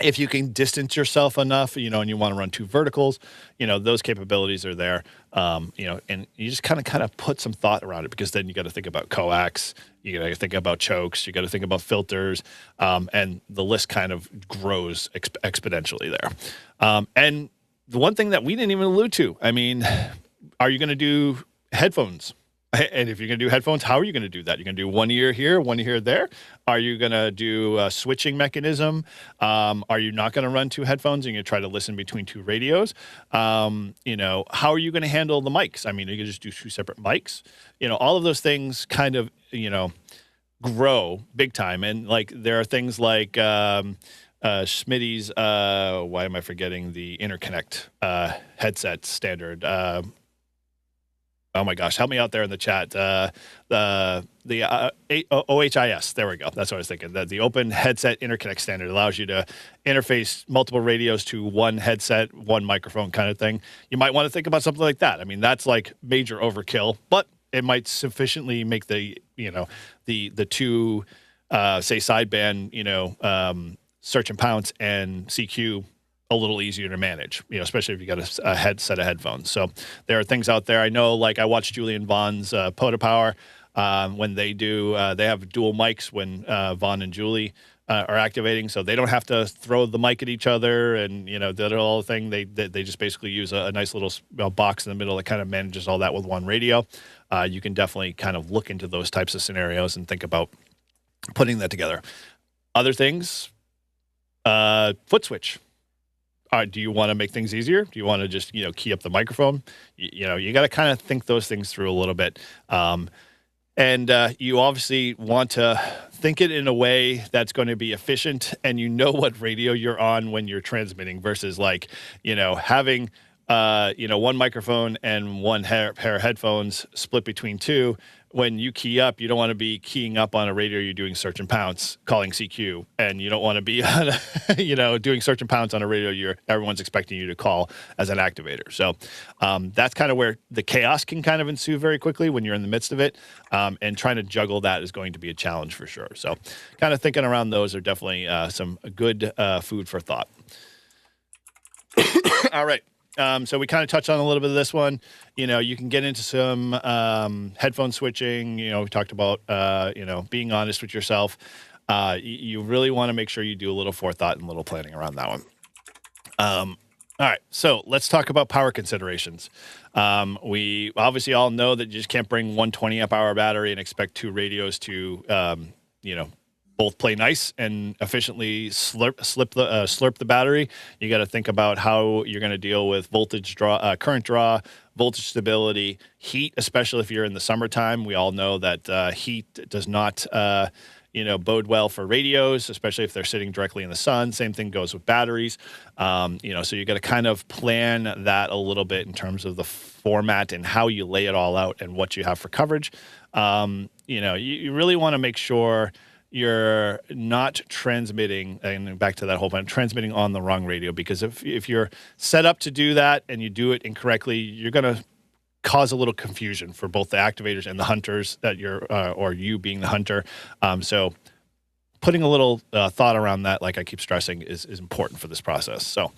if you can distance yourself enough, and you want to run two verticals, those capabilities are there. And you just kind of put some thought around it, because then you got to think about coax, you got to think about chokes, you got to think about filters, and the list kind of grows exponentially there. And the one thing that we didn't even allude to, I mean, are you going to do headphones? And if you're going to do headphones, how are you going to do that? You're going to do one ear here, one ear there? Are you going to do a switching mechanism? Are you not going to run two headphones and you're going to try to listen between two radios? How are you going to handle the mics? I mean, are you going to just do two separate mics? All of those things kind of, grow big time. And like, there are things like Schmitty's, why am I forgetting the interconnect headset standard? Oh my gosh, help me out there in the chat. The OHIS, there we go. That's what I was thinking. The Open Headset Interconnect Standard allows you to interface multiple radios to one headset, one microphone kind of thing. You might want to think about something like that. I mean, that's like major overkill, but it might sufficiently make the two, say, sideband, search and pounce and CQ a little easier to manage, especially if you got a set of headphones. So there are things out there. I know, like I watched Julian Vaughn's POTA Power when they do, they have dual mics when Vaughn and Julie are activating, so they don't have to throw the mic at each other and that whole thing. They just basically use a nice little box in the middle that kind of manages all that with one radio. You can definitely kind of look into those types of scenarios and think about putting that together. Other things, foot switch. Do you want to make things easier? Do you want to just, key up the microphone? You got to kind of think those things through a little bit. And you obviously want to think it in a way that's going to be efficient, and what radio you're on when you're transmitting versus like, having, one microphone and one pair of headphones split between two. When you key up, you don't want to be keying up on a radio you're doing search and pounce, calling CQ, and you don't want to be, doing search and pounce on a radio everyone's expecting you to call as an activator. So that's kind of where the chaos can kind of ensue very quickly when you're in the midst of it, and trying to juggle that is going to be a challenge for sure. So kind of thinking around those are definitely some good food for thought. All right. So we kind of touched on a little bit of this one. You can get into some headphone switching. We talked about, being honest with yourself. You really want to make sure you do a little forethought and a little planning around that one. All right, so let's talk about power considerations. We obviously all know that you just can't bring one 20 amp hour battery and expect two radios to, both play nice and efficiently slurp the battery. You got to think about how you're going to deal with voltage draw, current draw, voltage stability, heat, especially if you're in the summertime. We all know that heat does not bode well for radios, especially if they're sitting directly in the sun. Same thing goes with batteries. So you got to kind of plan that a little bit in terms of the format and how you lay it all out and what you have for coverage. You really want to make sure you're not transmitting, and back to that whole point, transmitting on the wrong radio, because if you're set up to do that and you do it incorrectly, you're going to cause a little confusion for both the activators and the hunters that you're, or you being the hunter. So putting a little thought around that, like I keep stressing, is important for this process. So,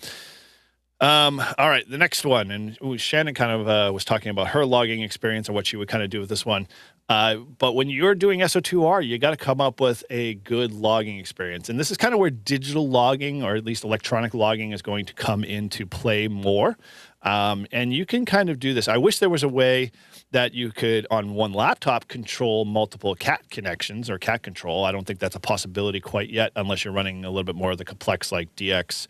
all right, the next one, and Shannon kind of was talking about her logging experience and what she would kind of do with this one. But when you're doing SO2R, you got to come up with a good logging experience. And this is kind of where digital logging, or at least electronic logging, is going to come into play more. And you can kind of do this. I wish there was a way that you could, on one laptop, control multiple cat connections or cat control. I don't think that's a possibility quite yet, unless you're running a little bit more of the complex, like DX.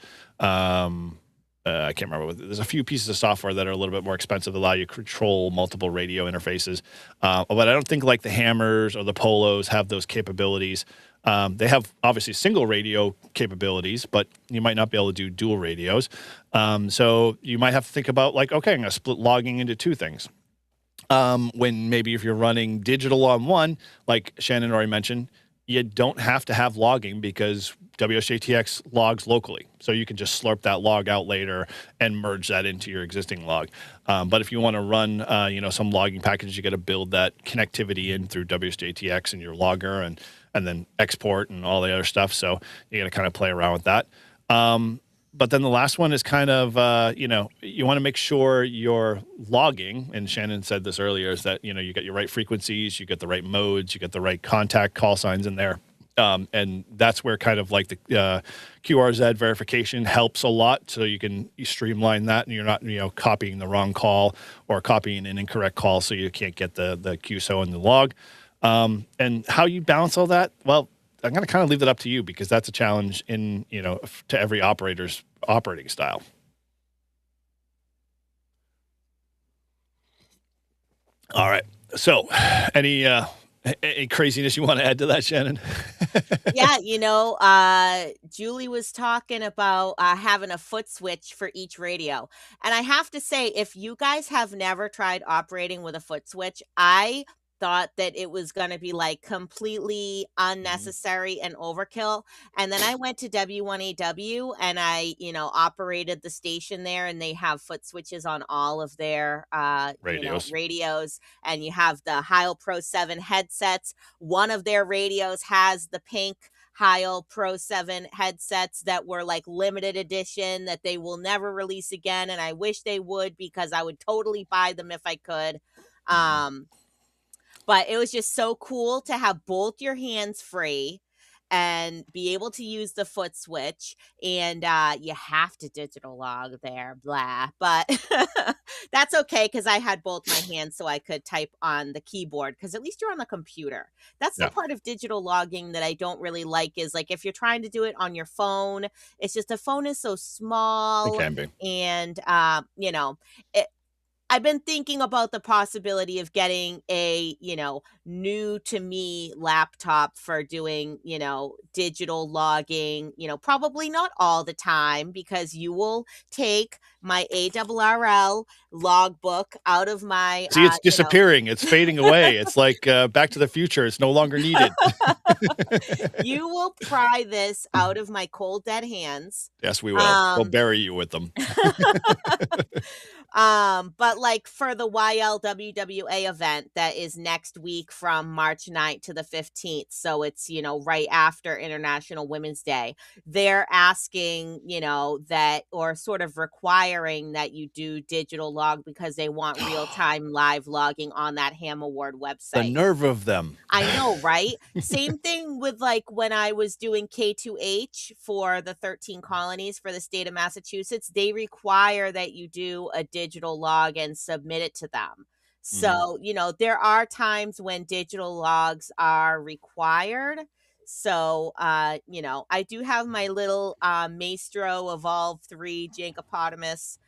I can't remember. There's a few pieces of software that are a little bit more expensive that allow you to control multiple radio interfaces. But I don't think like the Hammers or the Polos have those capabilities. They have obviously single radio capabilities, but you might not be able to do dual radios. So you might have to think about, like, okay, I'm going to split logging into two things. When maybe if you're running digital on one, like Shannon already mentioned, you don't have to have logging because WSJTX logs locally. So you can just slurp that log out later and merge that into your existing log. But if you want to run, some logging packages, you got to build that connectivity in through WSJTX and your logger and then export and all the other stuff. So you got to kind of play around with that. But then the last one is kind of, you want to make sure you're logging, and Shannon said this earlier, is that, you got your right frequencies, you get the right modes, you get the right contact call signs in there. And that's where kind of like the QRZ verification helps a lot. So you streamline that and you're not, copying the wrong call or copying an incorrect call, so you can't get the QSO in the log. And how you balance all that, well, I'm going to kind of leave that up to you, because that's a challenge to every operator's operating style. All right. So any craziness you want to add to that, Shannon?
Yeah, Julie was talking about having a foot switch for each radio. And I have to say, if you guys have never tried operating with a foot switch, I thought that it was going to be like completely unnecessary and overkill. And then I went to W1AW and I, operated the station there, and they have foot switches on all of their, radios. And you have the Heil Pro 7 headsets. One of their radios has the pink Heil Pro 7 headsets that were like limited edition that they will never release again. And I wish they would, because I would totally buy them if I could. But it was just so cool to have both your hands free and be able to use the foot switch. And you have to digital log there, blah. But that's okay, because I had both my hands so I could type on the keyboard, because at least you're on the computer. That's the part of digital logging that I don't really like, is like if you're trying to do it on your phone, it's just the phone is so small.
It can be.
And, I've been thinking about the possibility of getting a, new to me laptop for doing, digital logging, probably not all the time, because you will take my ARRL logbook out of my.
See, it's disappearing. It's fading away. It's like Back to the Future. It's no longer needed.
You will pry this out of my cold dead hands.
Yes, we will. We'll bury you with them.
But like for the YLWWA event that is next week from March 9th to the 15th. So it's, right after International Women's Day. They're asking, that, or sort of requiring that you do digital log, because they want real-time live logging on that Ham Award website.
The nerve of them.
I know, right? Same thing with like when I was doing K2H for the 13 colonies for the state of Massachusetts. They require that you do a digital log and submit it to them. So, there are times when digital logs are required. So, you know, I do have my little Maestro Evolve 3 Jankopotamus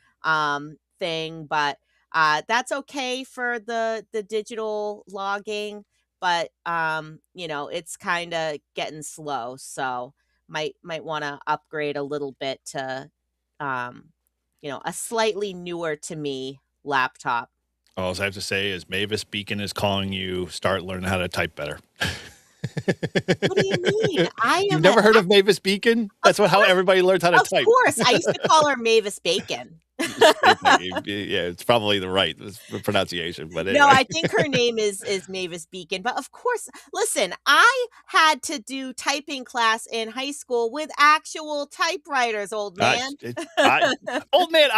thing, but that's okay for the digital logging, but you know, it's kind of getting slow, so might want to upgrade a little bit to um, you know, a slightly newer to me laptop.
All I have to say is Mavis Beacon is calling you. Start learning how to type better.
What do you mean? I
You've
am a
never heard of Mavis Beacon?
of
That's how everybody learns how to
Of
type.
course, I used to call her Mavis Bacon.
Yeah, it's probably the right pronunciation, but
No,
anyway.
I think her name is Mavis Beacon, but of course, listen, I had to do typing class in high school with actual typewriters, old man.
I old man,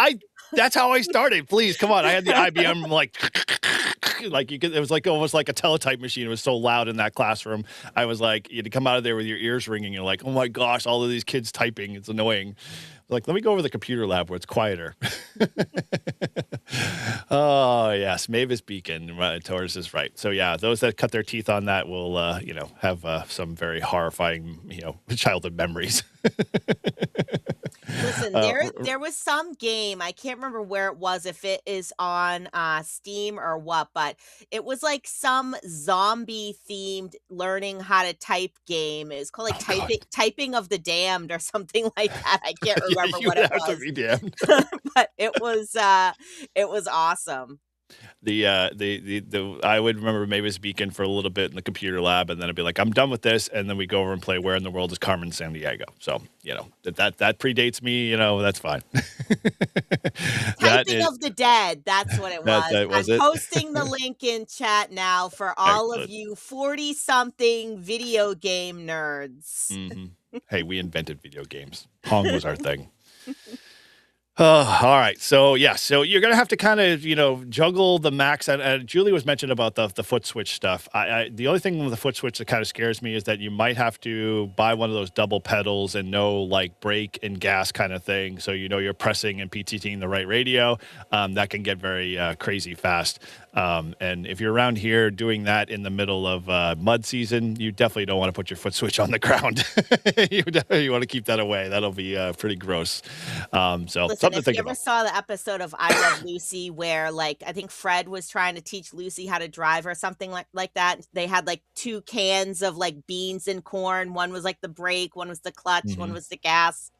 that's how I started. Please, come on. I had the IBM like you could, it was like almost like a teletype machine. It was so loud in that classroom. I was like, you had to come out of there with your ears ringing. You're like, oh my gosh, all of these kids typing. It's annoying. Like, let me go over to the computer lab where it's quieter. Oh yes, Mavis Beacon. Taurus is right. So yeah, those that cut their teeth on that will, you know, have some very horrifying, you know, childhood memories.
Listen, there was some game, I can't remember where it was, if it is on Steam or what, but it was like some zombie themed learning how to type game. It was called like
Oh God,
typing of the damned or something like that. I can't remember
you
what
would
it
have to
was.
be damned.
But it was awesome.
The I would remember Mavis Beacon for a little bit in the computer lab, and then I'd be like, I'm done with this, and then we go over and play Where in the World is Carmen Sandiego. So you know that predates me. You know that's fine. That
Typing
is
of the Dead, that's what it was.
that
I'm
was it.
posting the link in chat now for all of
Excellent.
you 40-something video game nerds.
Hmm. Hey, we invented video games. Pong was our thing. Oh, all right. So yeah, so you're gonna have to kind of juggle the max. And Julie was mentioned about the foot switch stuff. The only thing with the foot switch that kind of scares me is that you might have to buy one of those double pedals and no like brake and gas kind of thing. So you're pressing and PTTing the right radio. That can get very crazy fast. And if you're around here doing that in the middle of mud season, you definitely don't want to put your foot switch on the ground. You want to keep that away. That'll be pretty gross. So
Listen,
something to
if you
think
ever
about.
saw the episode of I Love Lucy where like I think Fred was trying to teach Lucy how to drive or something like that, they had like two cans of like beans and corn. One was like the brake, one was the clutch, one
Mhm.
was the gas.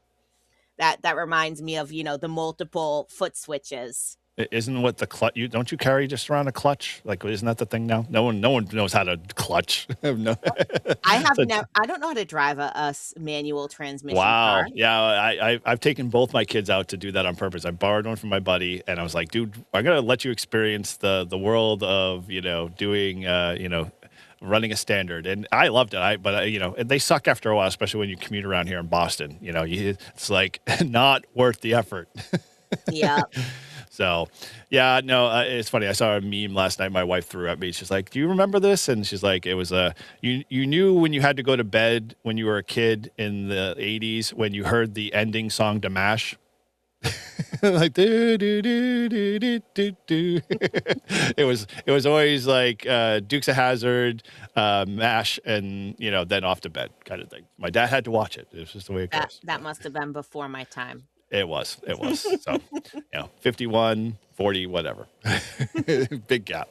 That reminds me of, the multiple foot switches.
Isn't what the clutch? You don't you carry just around a clutch? Like, isn't that the thing now? No one knows how to clutch. No. So
I don't know how to drive a manual transmission car.
wow. Yeah, I've taken both my kids out to do that on purpose. I borrowed one from my buddy, and I was like, dude, I'm gonna let you experience the world of doing running a standard, and I loved it. And they suck after a while, especially when you commute around here in Boston. It's like not worth the effort.
Yeah.
So, yeah, no, it's funny. I saw a meme last night. My wife threw at me. She's like, "Do you remember this?" And she's like, "It was you knew when you had to go to bed when you were a kid in the '80s when you heard the ending song to MASH." Like do do do do do do do. It was always like Dukes of Hazzard, MASH, and then off to bed kind of thing. My dad had to watch it. It was just the way it goes.
That must have been before my time.
It was. So, 51, 40, whatever. Big gap.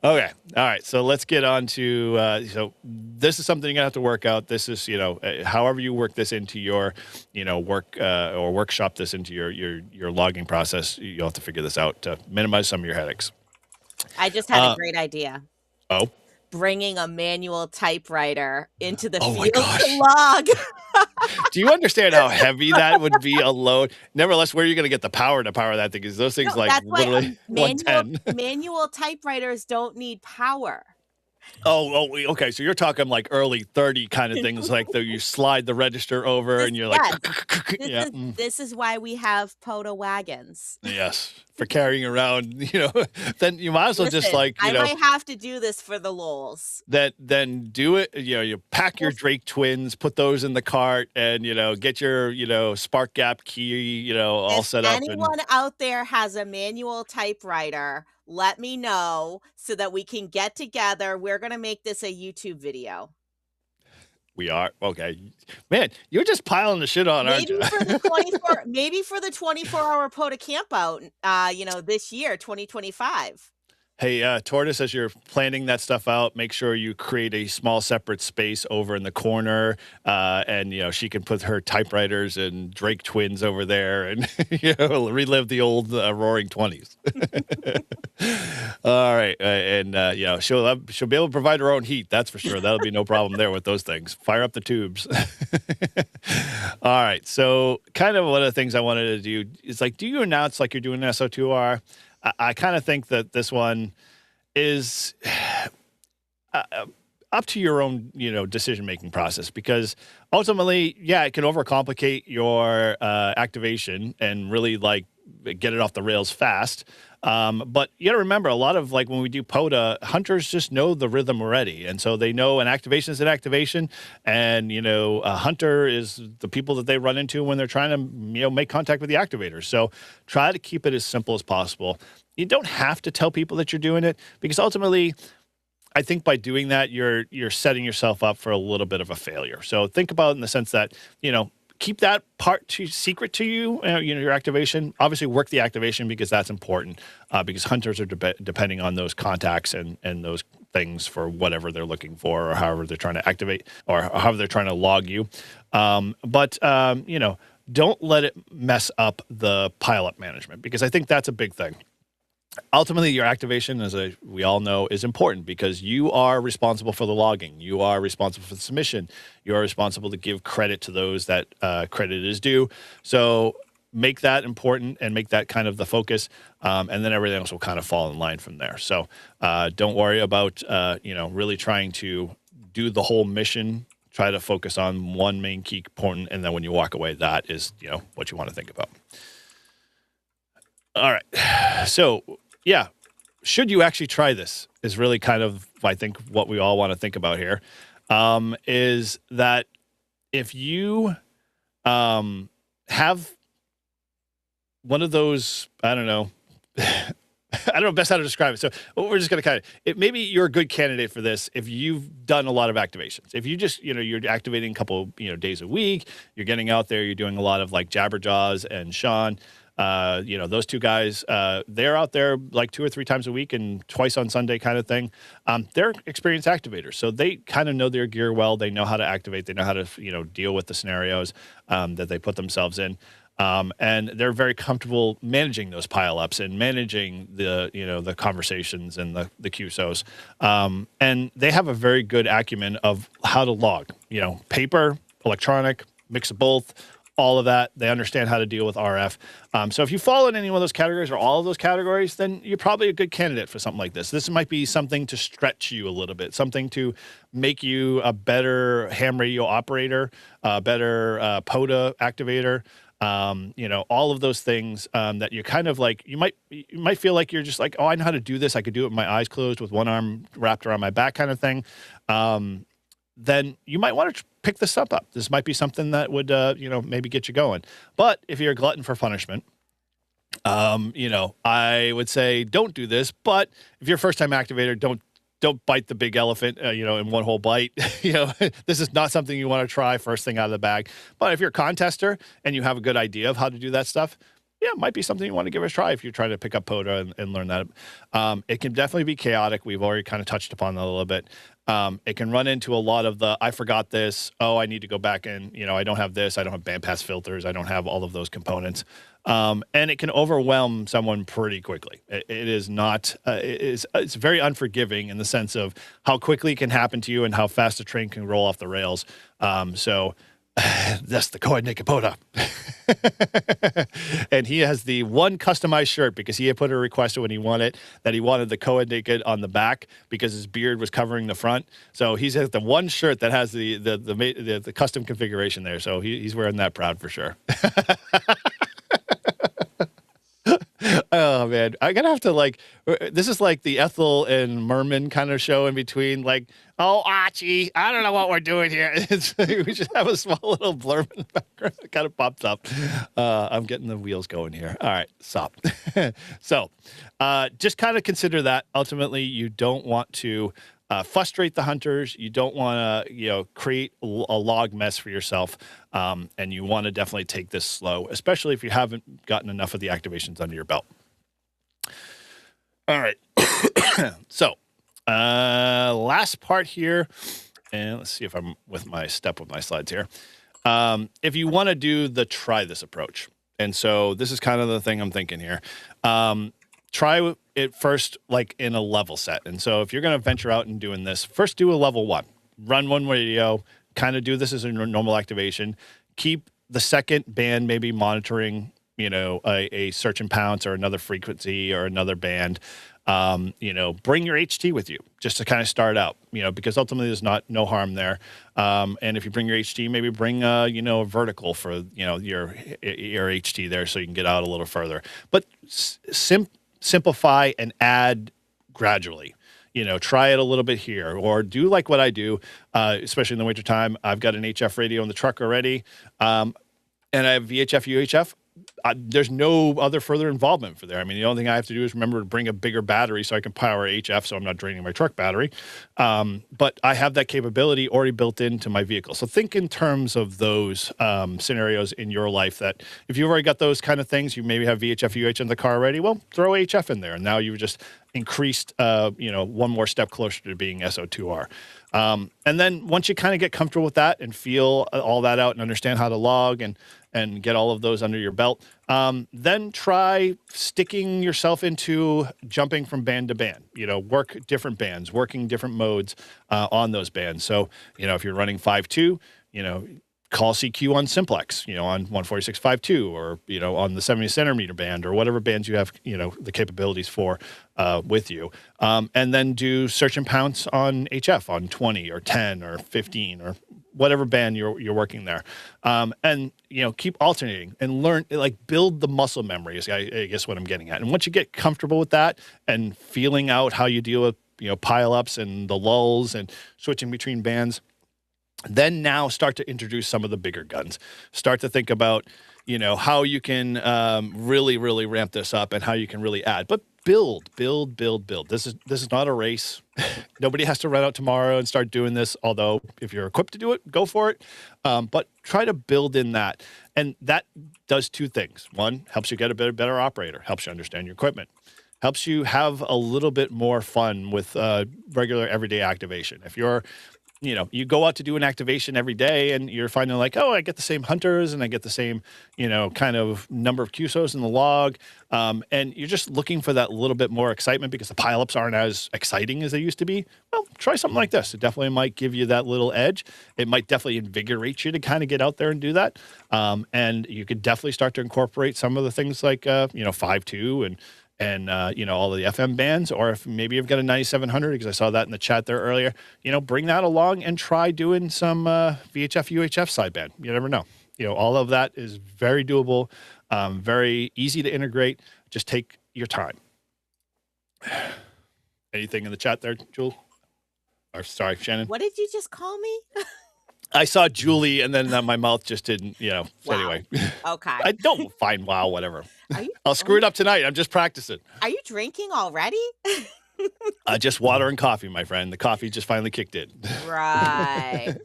Okay. All right. So let's get on to, so this is something you're gonna have to work out. This is, however you work this into your, work or workshop this into your logging process, you'll have to figure this out to minimize some of your headaches.
I just had a great idea.
Oh.
Bringing a manual typewriter into the
Oh my
field
gosh.
to log.
Do you understand how heavy that would be a load? Nevertheless, where are you going to get the power to power that thing? Because those things
No,
like
that's why
literally 110.
manual typewriters don't need power.
Okay. So you're talking like early 30 kind of things, like you slide the register over and you're like,
Yes.
yeah,
This is why we have POTA wagons.
yes, for carrying around, then you might as well just
Listen,
like,
I might have to do this for the lols.
then do it. You pack your Drake twins, put those in the cart, and get your Spark Gap key, all
If
set up.
anyone out there has a manual typewriter, let me know so that we can get together. We're going to make this a YouTube video.
We are okay, man. You're just piling the shit on, aren't
Maybe
you?
for the 24-hour POTA camp out, this year, 2025.
Hey, Tortoise, as you're planning that stuff out, make sure you create a small separate space over in the corner, and she can put her typewriters and Drake twins over there, and relive the old Roaring 20s. All right, and she'll be able to provide her own heat. That's for sure. That'll be no problem there with those things. Fire up the tubes. All right, so kind of one of the things I wanted to do is do you announce like you're doing an SO2R? I kind of think that this one is up to your own, decision-making process, because ultimately, yeah, it can overcomplicate your activation and really get it off the rails fast. But you got to remember, a lot of when we do POTA, hunters just know the rhythm already. And so they know an activation is an activation. And, a hunter is the people that they run into when they're trying to, make contact with the activators. So try to keep it as simple as possible. You don't have to tell people that you're doing it, because ultimately, I think by doing that, you're setting yourself up for a little bit of a failure. So think about it in the sense that, keep that part secret to you, your activation. Obviously, work the activation because that's important, because hunters are depending on those contacts and those things for whatever they're looking for, or however they're trying to activate, or however they're trying to log you. But don't let it mess up the pileup management, because I think that's a big thing. Ultimately, your activation, as we all know, is important, because you are responsible for the logging. You are responsible for the submission. You are responsible to give credit to those that credit is due. So make that important and make that kind of the focus, and then everything else will kind of fall in line from there. So don't worry about really trying to do the whole mission. Try to focus on one main key component, and then when you walk away, that is what you want to think about. All right, so yeah, should you actually try this is really kind of, I think, what we all want to think about here, is that if you have one of those, I don't know, I don't know best how to describe it. So we're just going to maybe you're a good candidate for this if you've done a lot of activations. If you just, you're activating a couple, days a week, you're getting out there, you're doing a lot of Jabberjaws and Sean. Those two guys, they're out there 2 or 3 times a week and twice on Sunday kind of thing. They're experienced activators, so they kind of know their gear well. They know how to activate. They know how to, deal with the scenarios that they put themselves in. And they're very comfortable managing those pileups and managing the conversations and the QSOs. And they have a very good acumen of how to log, paper, electronic, mix of both. All of that. They understand how to deal with RF. So if you fall in any one of those categories or all of those categories, then you're probably a good candidate for something like this. This might be something to stretch you a little bit, something to make you a better ham radio operator, a better POTA activator. All of those things that you're kind of you might feel like you're just oh, I know how to do this. I could do it with my eyes closed with one arm wrapped around my back kind of thing. Then you might want to pick this up. This might be something that would, maybe get you going. But if you're a glutton for punishment, I would say don't do this. But if you're a first-time activator, don't bite the big elephant, in one whole bite. This is not something you want to try first thing out of the bag. But if you're a contester and you have a good idea of how to do that stuff, yeah, it might be something you want to give it a try if you're trying to pick up POTA and learn that. It can definitely be chaotic. We've already kind of touched upon that a little bit. It can run into a lot of the, I forgot this. Oh, I need to go back and, I don't have this. I don't have bandpass filters. I don't have all of those components. And it can overwhelm someone pretty quickly. It is not, it's very unforgiving in the sense of how quickly it can happen to you and how fast a train can roll off the rails. So that's the Koa Naked POTA. And he has the one customized shirt because he had put a request when he wanted that he wanted the Koa Naked on the back because his beard was covering the front. So he's has the one shirt that has the custom configuration there. So he's wearing that proud for sure. Oh man, I'm gonna have to this is like the Ethel and Merman kind of show in between. Oh Archie, I don't know what we're doing here. We should have a small little blurb in the background that kind of pops up. I'm getting the wheels going here. All right, stop. So, just kind of consider that ultimately you don't want to frustrate the hunters. You don't want to, create a log mess for yourself. And you want to definitely take this slow, especially if you haven't gotten enough of the activations under your belt. All right. So, last part here, and let's see if I'm with my slides here. If you want to do the try this approach, and so this is kind of the thing I'm thinking here. Try it first, like in a level set. And so if you're going to venture out and doing this, first do a level 1. Run one radio, kind of do this as a normal activation. Keep the second band maybe monitoring, a search and pounce or another frequency or another band. Bring your HT with you just to kind of start out, because ultimately there's no harm there. And if you bring your HT, maybe bring, a vertical for, your HT there so you can get out a little further. But simplify and add gradually. Try it a little bit here, or do like what I do, especially in the wintertime. I've got an HF radio in the truck already, and I have VHF, UHF. There's no other further involvement for there. I mean, the only thing I have to do is remember to bring a bigger battery so I can power HF so I'm not draining my truck battery. But I have that capability already built into my vehicle. So think in terms of those scenarios in your life that if you've already got those kind of things, you maybe have VHF, UH in the car already, well, throw HF in there. And now you've just increased, one more step closer to being SO2R. And then once you kind of get comfortable with that and feel all that out and understand how to log and get all of those under your belt, then try sticking yourself into jumping from band to band. Work different bands, working different modes on those bands. So, if you're running 5.2, call CQ on Simplex, on 146.5.2 or, on the 70 centimeter band or whatever bands you have, the capabilities for with you. And then do search and pounce on HF on 20 or 10 or 15 or whatever band you're working there. And, keep alternating and learn, build the muscle memory is, I guess, what I'm getting at. And once you get comfortable with that and feeling out how you deal with, pile-ups and the lulls and switching between bands, then now start to introduce some of the bigger guns. Start to think about, how you can really, really ramp this up and how you can really add. But build. This is not a race. Nobody has to run out tomorrow and start doing this, although if you're equipped to do it, go for it. But try to build in that. And that does two things. One, helps you get a better operator, helps you understand your equipment, helps you have a little bit more fun with regular everyday activation. If you're you go out to do an activation every day and you're finding I get the same hunters and I get the same, kind of number of QSOs in the log. And you're just looking for that little bit more excitement because the pileups aren't as exciting as they used to be. Well, try something like this. It definitely might give you that little edge. It might definitely invigorate you to kind of get out there and do that. And you could definitely start to incorporate some of the things like, 5.2 and all of the FM bands, or if maybe you've got a 9700, because I saw that in the chat there earlier, bring that along and try doing some VHF, UHF sideband. You never know. All of that is very doable, very easy to integrate. Just take your time. Anything in the chat there, Jewel? Or sorry, Shannon?
What did you just call me?
I saw Julie, and then my mouth just didn't, So
Wow.
anyway.
Okay.
I don't find wow, whatever.
Are you,
I'll screw it up tonight. I'm just practicing.
Are you drinking already?
Just water and coffee, my friend. The coffee just finally kicked in.
Right.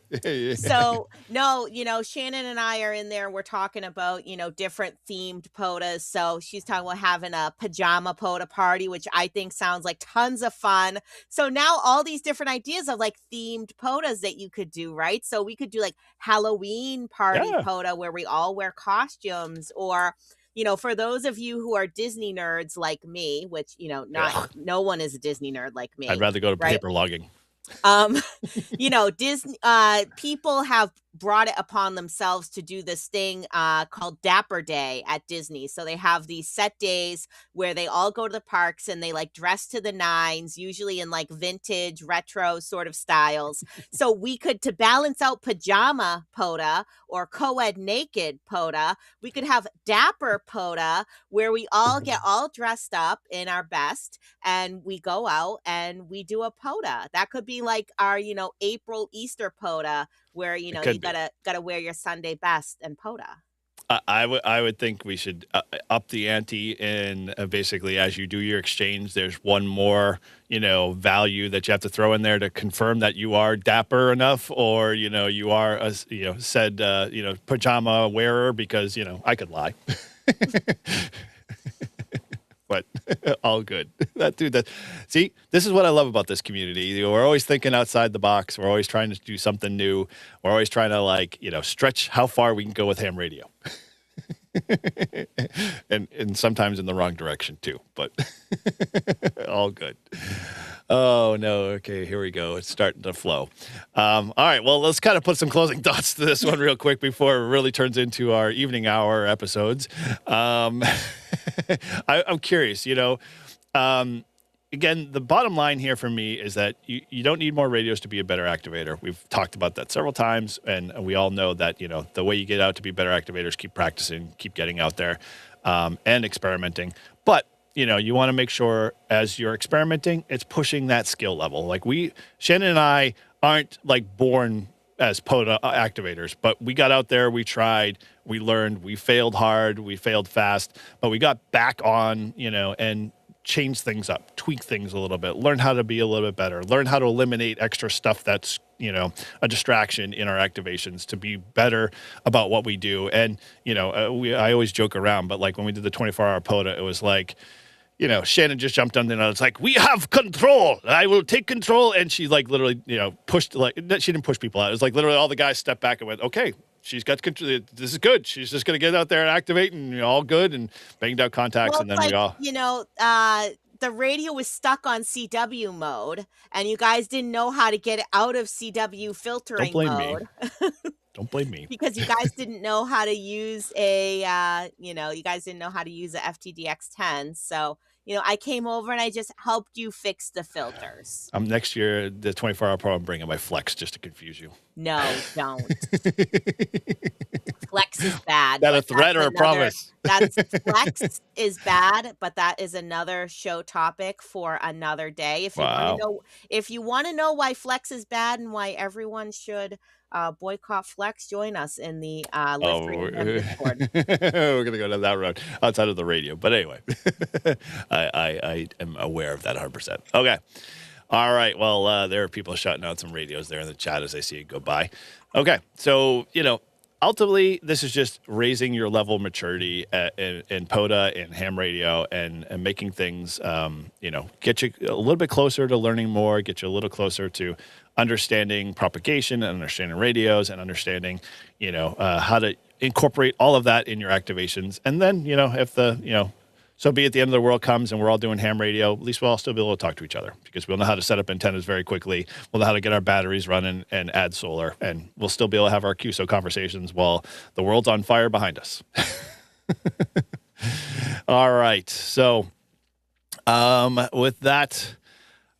So, no, Shannon and I are in there. We're talking about, different themed POTAs. So she's talking about having a pajama POTA party, which I think sounds like tons of fun. So now all these different ideas of themed POTAs that you could do, right? So we could do Halloween party POTA where we all wear costumes, or for those of you who are Disney nerds like me, which, no one is a Disney nerd like me.
I'd rather go to paper logging.
Disney people have brought it upon themselves to do this thing called Dapper Day at Disney. So they have these set days where they all go to the parks and they dress to the nines, usually in vintage retro sort of styles. So we could, to balance out pajama POTA or co-ed naked POTA, we could have Dapper POTA where we all get all dressed up in our best and we go out and we do a POTA. That could be our, April Easter POTA where, you gotta wear your Sunday best and POTA.
I would think we should up the ante, and basically, as you do your exchange, there's one more value that you have to throw in there to confirm that you are dapper enough, or you are a said pajama wearer, because I could lie. But all good. See, this is what I love about this community. We're always thinking outside the box. We're always trying to do something new. We're always trying to stretch how far we can go with ham radio. and sometimes in the wrong direction too, but all good. Oh no. Okay, here we go. It's starting to flow. All right. Well, let's kind of put some closing thoughts to this one real quick before it really turns into our evening hour episodes. I'm curious, again, the bottom line here for me is that you don't need more radios to be a better activator. We've talked about that several times, and we all know that, the way you get out to be better activators, keep practicing, keep getting out there, and experimenting. But, you want to make sure as you're experimenting, it's pushing that skill level. Like Shannon and I aren't like born as POTA activators, but we got out there, we tried, we learned, we failed hard, we failed fast, but we got back on, and change things up, tweak things a little bit, learn how to be a little bit better, learn how to eliminate extra stuff that's, a distraction in our activations to be better about what we do. And, I always joke around, but like when we did the 24-hour POTA, it was like, Shannon just jumped on there and it's like, we have control. I will take control. And she like literally, pushed, like, she didn't push people out. It was like literally all the guys stepped back and went, okay, she's got control. This is good. She's just going to get out there and activate, and all good, and banged out contacts.
Well,
And then
it's
we all,
the radio was stuck on CW mode, and you guys didn't know how to get it out of CW filtering
don't blame
mode.
me. Don't blame me.
Because you guys didn't know how to use you guys didn't know how to use a FTDX10. So, I came over and I just helped you fix the filters.
Next year, the 24-hour pro, I'm bringing my Flex just to confuse you.
No, don't. Flex is bad.
That a threat or a promise?
Flex is bad, but that is another show topic for another day. If you want to know why Flex is bad and why everyone should boycott Flex, join us in the Discord.
We're gonna go down that road outside of the radio, but anyway, I am aware of that 100%. Okay, all right. Well, there are people shouting out some radios there in the chat as I see it go by. Okay, so ultimately, this is just raising your level of maturity in POTA and ham radio, and making things, get you a little bit closer to learning more, get you a little closer to understanding propagation and understanding radios and understanding, how to incorporate all of that in your activations. And then, if so be it the end of the world comes and we're all doing ham radio, at least we'll all still be able to talk to each other, because we'll know how to set up antennas very quickly. We'll know how to get our batteries running and add solar, and we'll still be able to have our QSO conversations while the world's on fire behind us. All right. So with that,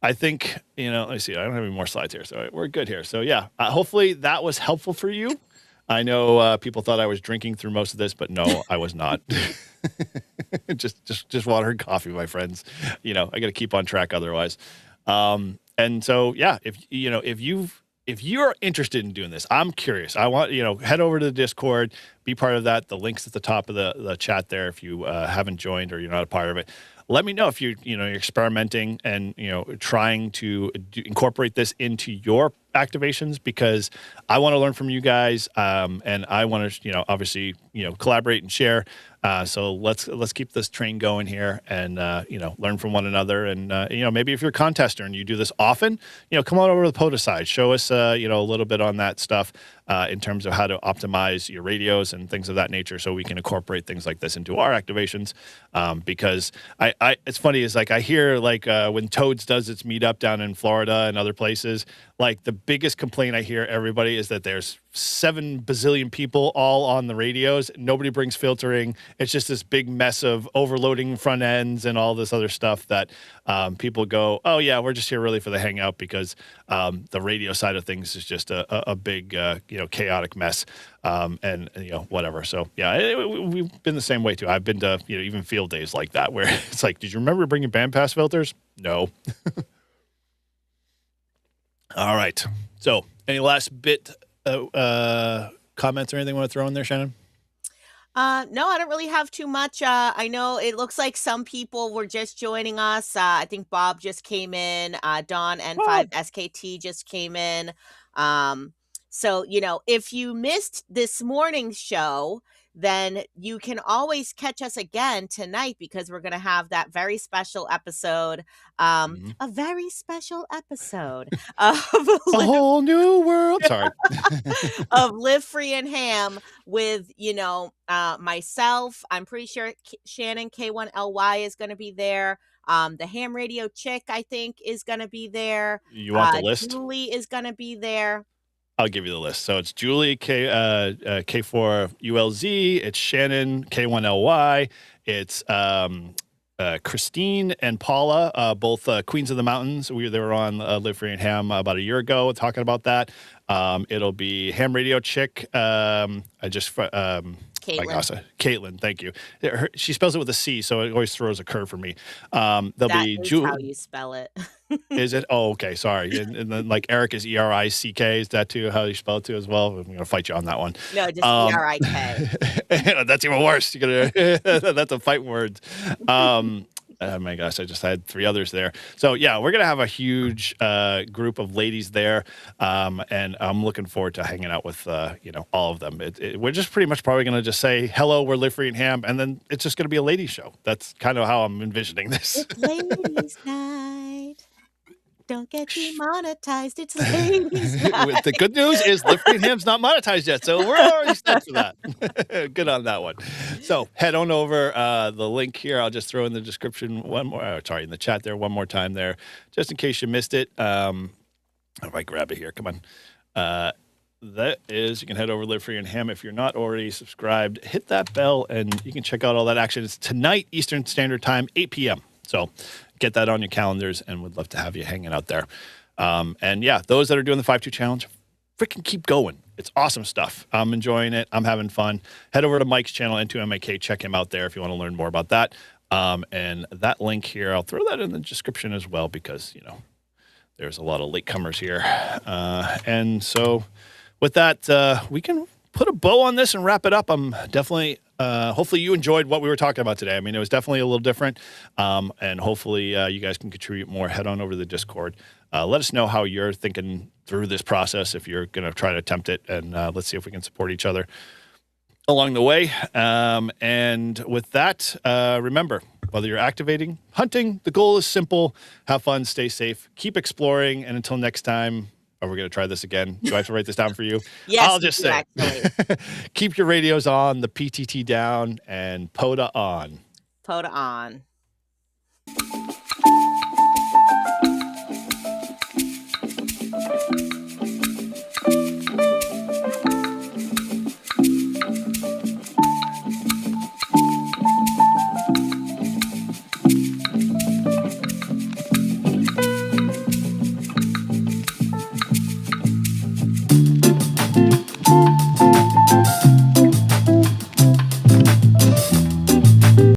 I think, let me see. I don't have any more slides here, so we're good here. So yeah, hopefully that was helpful for you. I know people thought I was drinking through most of this, but no, I was not. just water and coffee, my friends. I got to keep on track otherwise. And so, yeah, if you're interested in doing this, I'm curious. I want, head over to the Discord, be part of that. The link's at the top of the chat there. If you haven't joined or you're not a part of it, let me know if you're experimenting and, trying to incorporate this into your activations, because I want to learn from you guys. And I want to, obviously, collaborate and share. So let's keep this train going here, and, learn from one another. And, maybe if you're a contester and you do this often, come on over to the POTA side, show us, a little bit on that stuff, in terms of how to optimize your radios and things of that nature, so we can incorporate things like this into our activations. Because it's funny, is like, I hear like, when Toads does its meetup down in Florida and other places, like the biggest complaint I hear everybody is that there's 7 bazillion people all on the radios. Nobody brings filtering. It's just this big mess of overloading front ends and all this other stuff that people go, oh yeah, we're just here really for the hangout, because the radio side of things is just a big, chaotic mess. And whatever. So yeah, we've been the same way too. I've been to, even field days like that, where it's like, did you remember bringing bandpass filters? No. All right. So any last bit comments or anything you want to throw in there, Shannon?
No, I don't really have too much. I know it looks like some people were just joining us. I think Bob just came in. Don
Well,
N5SKT just came in. Um, so, if you missed this morning's show, then you can always catch us again tonight because we're going to have that very special episode,
mhm.
a very special episode of
A whole new world. Sorry.
of Live Free and Ham with, myself. I'm pretty sure Shannon K1LY is going to be there. The Ham Radio Chick, I think, is going to be there.
You want the list?
Julie is going to be there.
I'll give you the list. So it's Julie K4ULZ. It's Shannon K1LY. It's Christine and Paula, both Queens of the Mountains. They were on Live Free and Ham about a year ago talking about that. It'll be Ham Radio Chick. My gosh, Caitlin, thank you. She spells it with a C, so it always throws a curve for me. There'll
That
be
is how you spell it.
Is it? Oh, okay. Sorry. And then like Eric is ERICK. Is that too how you spell it too as well? I'm gonna fight you on that one.
No, just ERIK.
That's even worse. That's a fight words. Oh my gosh, I just had 3 others there. So yeah, we're gonna have a huge group of ladies there, and I'm looking forward to hanging out with all of them. We're just pretty much probably gonna just say hello. We're Live Free and Ham, and then it's just gonna be a ladies show. That's kind of how I'm envisioning this.
It's ladies' night. Don't get demonetized. It's ladies' night.
The good news is Live Free and Ham's not monetized yet, so we're already set for that. Good on that one. So head on over the link here. I'll just throw in the description in the chat there one more time there, just in case you missed it. If I grab it here, come on. That is, you can head over Live Free and Ham. If you're not already subscribed, hit that bell and you can check out all that action. It's tonight, Eastern Standard Time, 8 p.m. So get that on your calendars, and we'd love to have you hanging out there. And yeah, those that are doing the 5-2 challenge, freaking keep going. It's awesome stuff. I'm enjoying it. I'm having fun. Head over to Mike's channel, N2MAK. Check him out there if you want to learn more about that. And that link here, I'll throw that in the description as well because, there's a lot of latecomers here. And so with that, we can put a bow on this and wrap it up. I'm definitely... hopefully you enjoyed what we were talking about today. I mean, it was definitely a little different, and hopefully you guys can contribute more. Head on over to the Discord. Let us know how you're thinking through this process if you're going to try to attempt it, and let's see if we can support each other along the way. And with that, remember, whether you're activating, hunting, the goal is simple. Have fun, stay safe, keep exploring, and until next time, are we going to try this again? Do I have to write this down for you?
Yes,
I'll just say, keep your radios on, the PTT down, and POTA on.
POTA on.